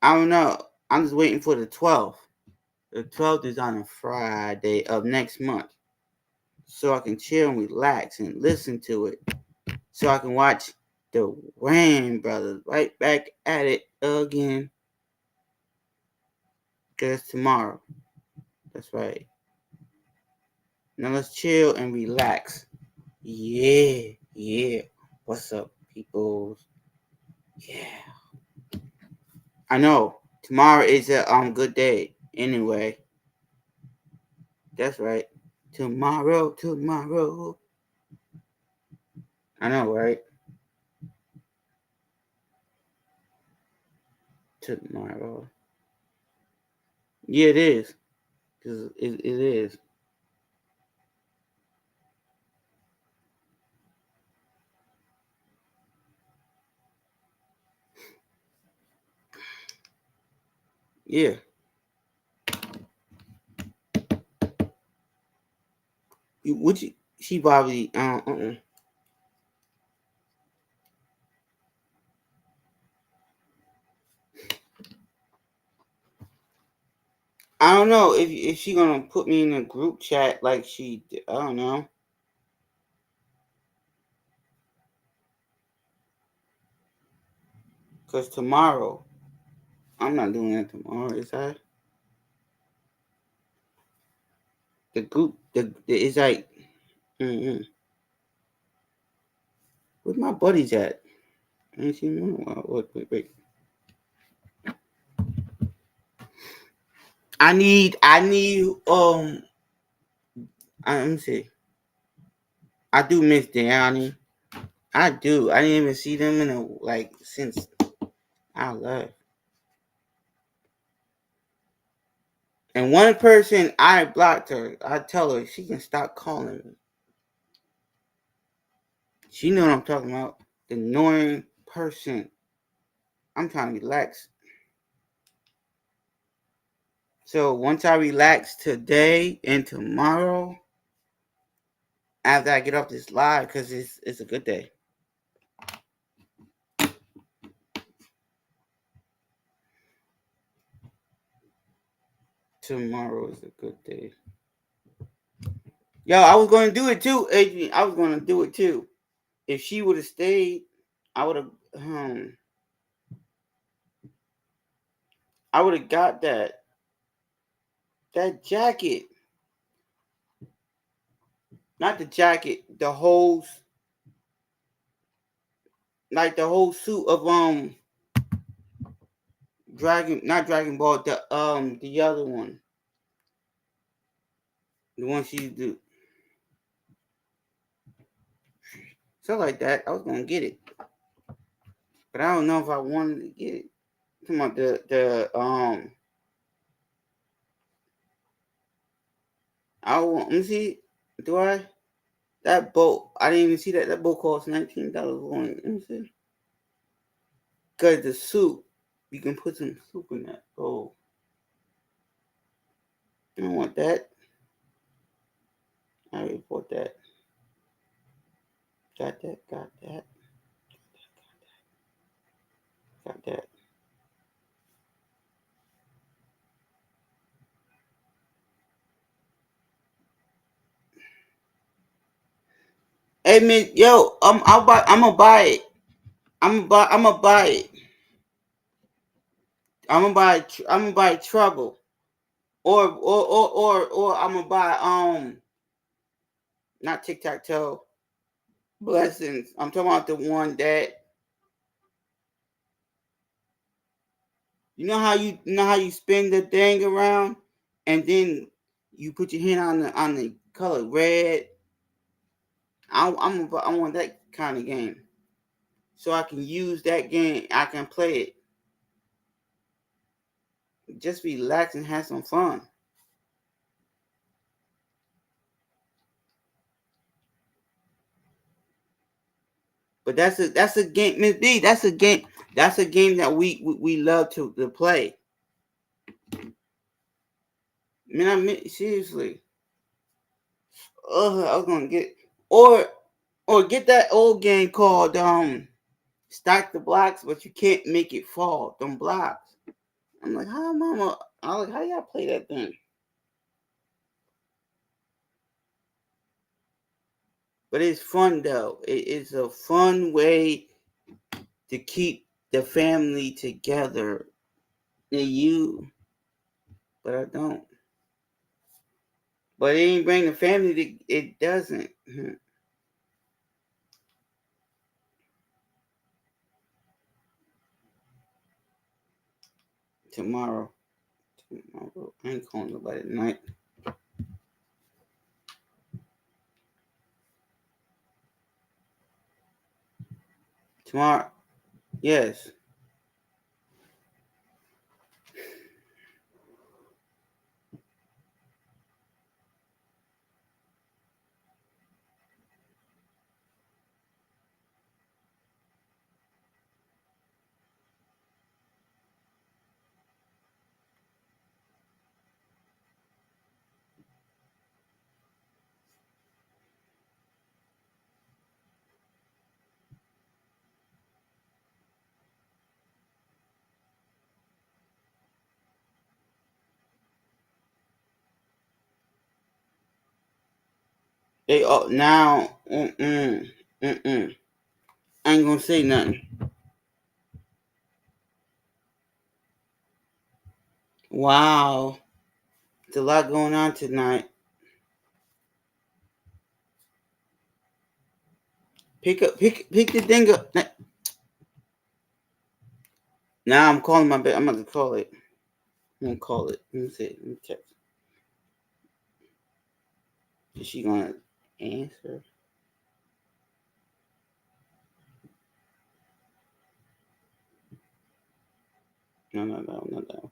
I don't know. I'm just waiting for the 12th. The 12th is on a Friday of next month. So I can chill and relax and listen to it. So I can watch the Wayne brothers right back at it again. Because tomorrow. That's right. Now let's chill and relax. Yeah. What's up, people? Yeah. I know. Tomorrow is a good day. Anyway. That's right. Tomorrow. I know, right? Tomorrow. Yeah, it is. 'Cause it is. Yeah. Would you? She probably. I don't know if she gonna put me in a group chat like she. I don't know. Cause tomorrow, I'm not doing that tomorrow. Is I? The group. The it's like. Mm-hmm. Where my buddies at? I ain't seen one in a while. Wait. I need. Let me see. I do miss Danny. I do. I didn't even see them in since I left. And one person, I blocked her. I tell her she can stop calling me. She know what I'm talking about. The annoying person. I'm trying to relax. So once I relax today and tomorrow, after I get off this live, because it's a good day. Tomorrow is a good day. Yo, I was going to do it too, Adrian. I was going to do it too. If she would have stayed, I would have. I would have got that jacket. Not the jacket. The whole, like the whole suit of not Dragon Ball. The other one. The one she do. So like that, I was gonna get it, but I don't know if I wanted to get it. Come on, the. I want. Let me see. Do I? That boat. I didn't even see that. That boat cost $19. Let me see. Cause the soup, you can put some soup in that. Oh, I don't want that. I already bought that. Got that. Got that. Hey man, yo, I'm gonna buy it. I'm gonna buy it. I'm gonna buy trouble, or I'm gonna buy not tic-tac-toe. Blessings. I'm talking about the one that you spin the thing around, and then you put your hand on the color red. I want that kind of game, so I can use that game. I can play it. Just relax and have some fun. But that's a game, Miss B. That's a game. That's a game that we love to play. Man, seriously. I was gonna get or get that old game called stack the blocks, but you can't make it fall. Them blocks. I'm like, how mama? I'm like, how y'all play that thing? But it's fun though. It's a fun way to keep the family together. And you, but I don't. But it ain't bring the family. It doesn't. Tomorrow. I ain't calling nobody tonight. Tomorrow. Yes. They now. I ain't gonna say nothing. Wow. There's a lot going on tonight. Pick the thing up. Now I'm calling my bed. I'm about to call it. I'm gonna call it. Let me see. Let me check. Is she gonna answer? No, no.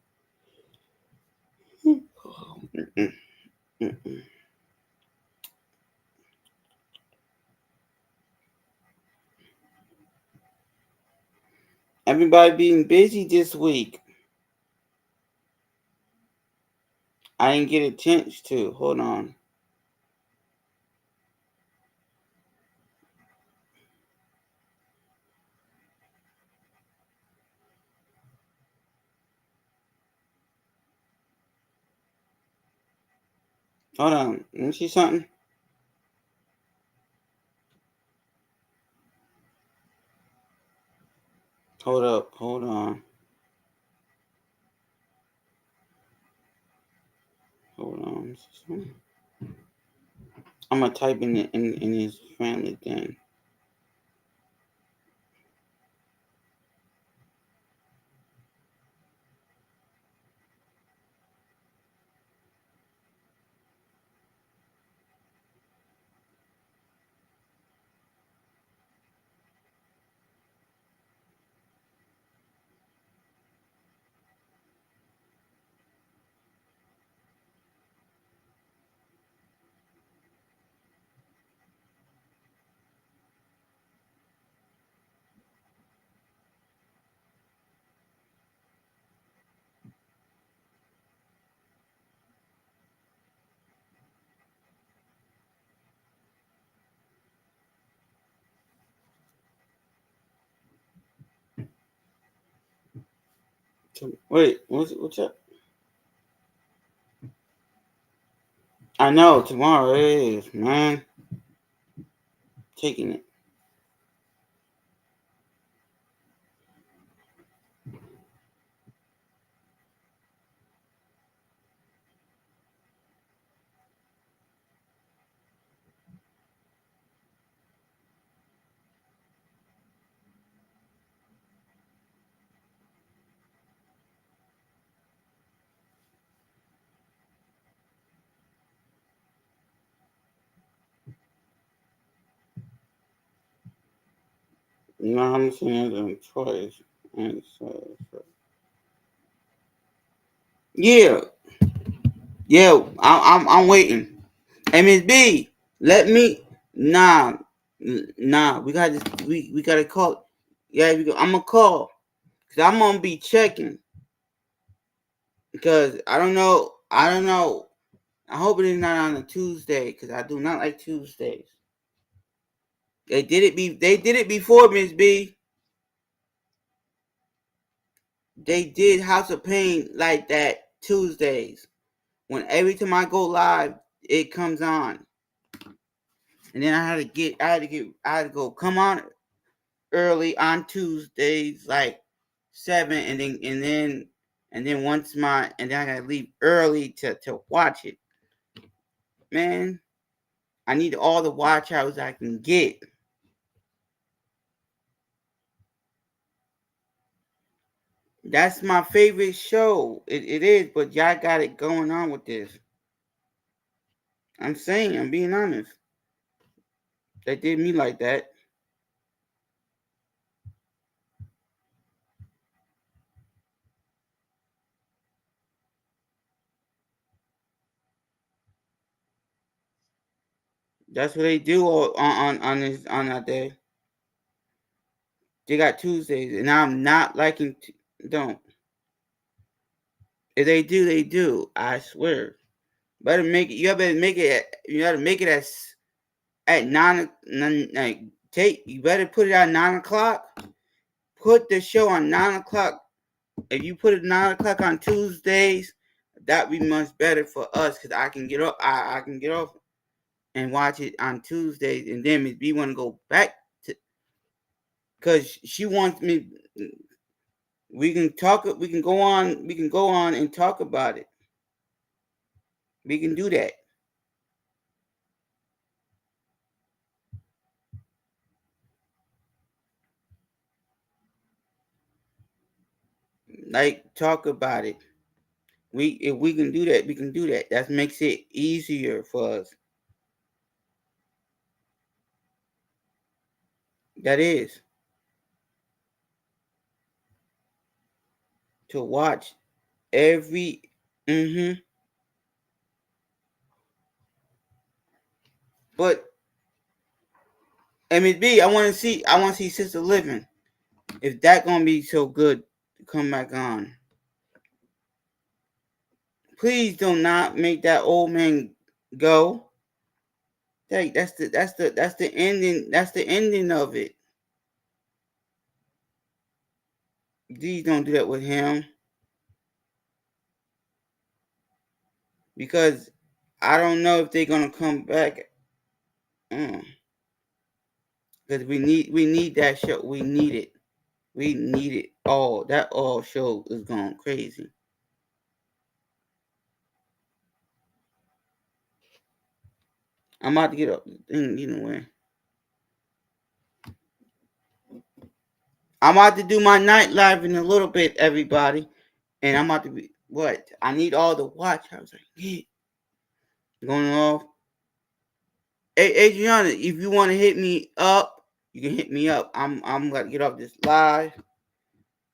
Mm-mm, mm-mm. Everybody being busy this week. I didn't get a chance to. Hold on. Hold on. Let me see something. Hold up. Hold on. Hold on. I'm gonna type in it in his family thing. Wait, what's up? I know tomorrow it is, man. Taking it. You know how I'm saying them twice. And so. Yeah, yeah. I'm waiting. MSB, let me. Nah, nah. We got to. We gotta call. Yeah, I'm gonna call because I'm gonna be checking because I don't know. I don't know. I hope it is not on a Tuesday because I do not like Tuesdays. They did it before, Miss B. They did House of Pain like that Tuesdays. When every time I go live, it comes on. And then I had to go come on early on Tuesdays, like 7, and then and then I gotta leave early to watch it. Man, I need all the watch hours I can get. That's my favorite show. It is, but y'all got it going on with this. I'm being honest. They did me like that. That's what they do on that day. They got Tuesdays, and I'm not liking. Don't. If they do, they do. I swear. Better make it. You better make it. You gotta make it at 9. Like take. You better put it at 9 o'clock. Put the show on 9 o'clock. If you put it 9 o'clock on Tuesdays, that would be much better for us because I can get off. I can get off and watch it on Tuesdays, and then Miss B want to go back to because she wants me. We can talk. We can go on. We can go on and talk about it. We can do that. Like talk about it. We if we can do that, we can do that. That makes it easier for us. That is to watch every. Mm-hmm. But MSB, I want to see. I want to see Sister Living. If that gonna be so good to come back on, please do not make that old man go. Hey, that's the ending. That's the ending of it. Please don't do that with him because I don't know if they're gonna come back. Because we need that show. We need it. We need it all. That all show is going crazy. I'm about to get up. Anyway, I'm about to do my night live in a little bit, everybody, and I'm about to be what I need all the watch. I was like, yeah, going off. Hey, Adriana, if you want to hit me up, you can hit me up. I'm gonna get off this live.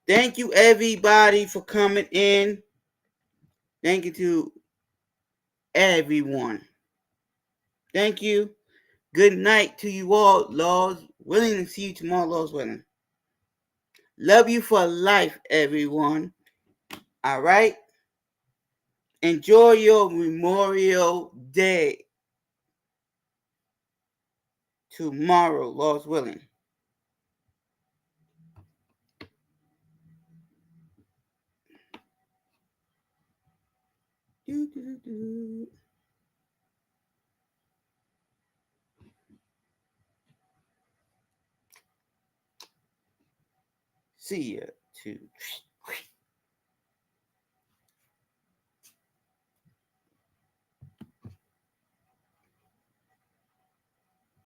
Thank you, everybody, for coming in. Thank you to everyone. Thank you. Good night to you all, Laws. Willing to see you tomorrow, Laws willing. Love you for life, everyone. All right? Enjoy your Memorial Day tomorrow, Laws willing. Do, do, do. See ya.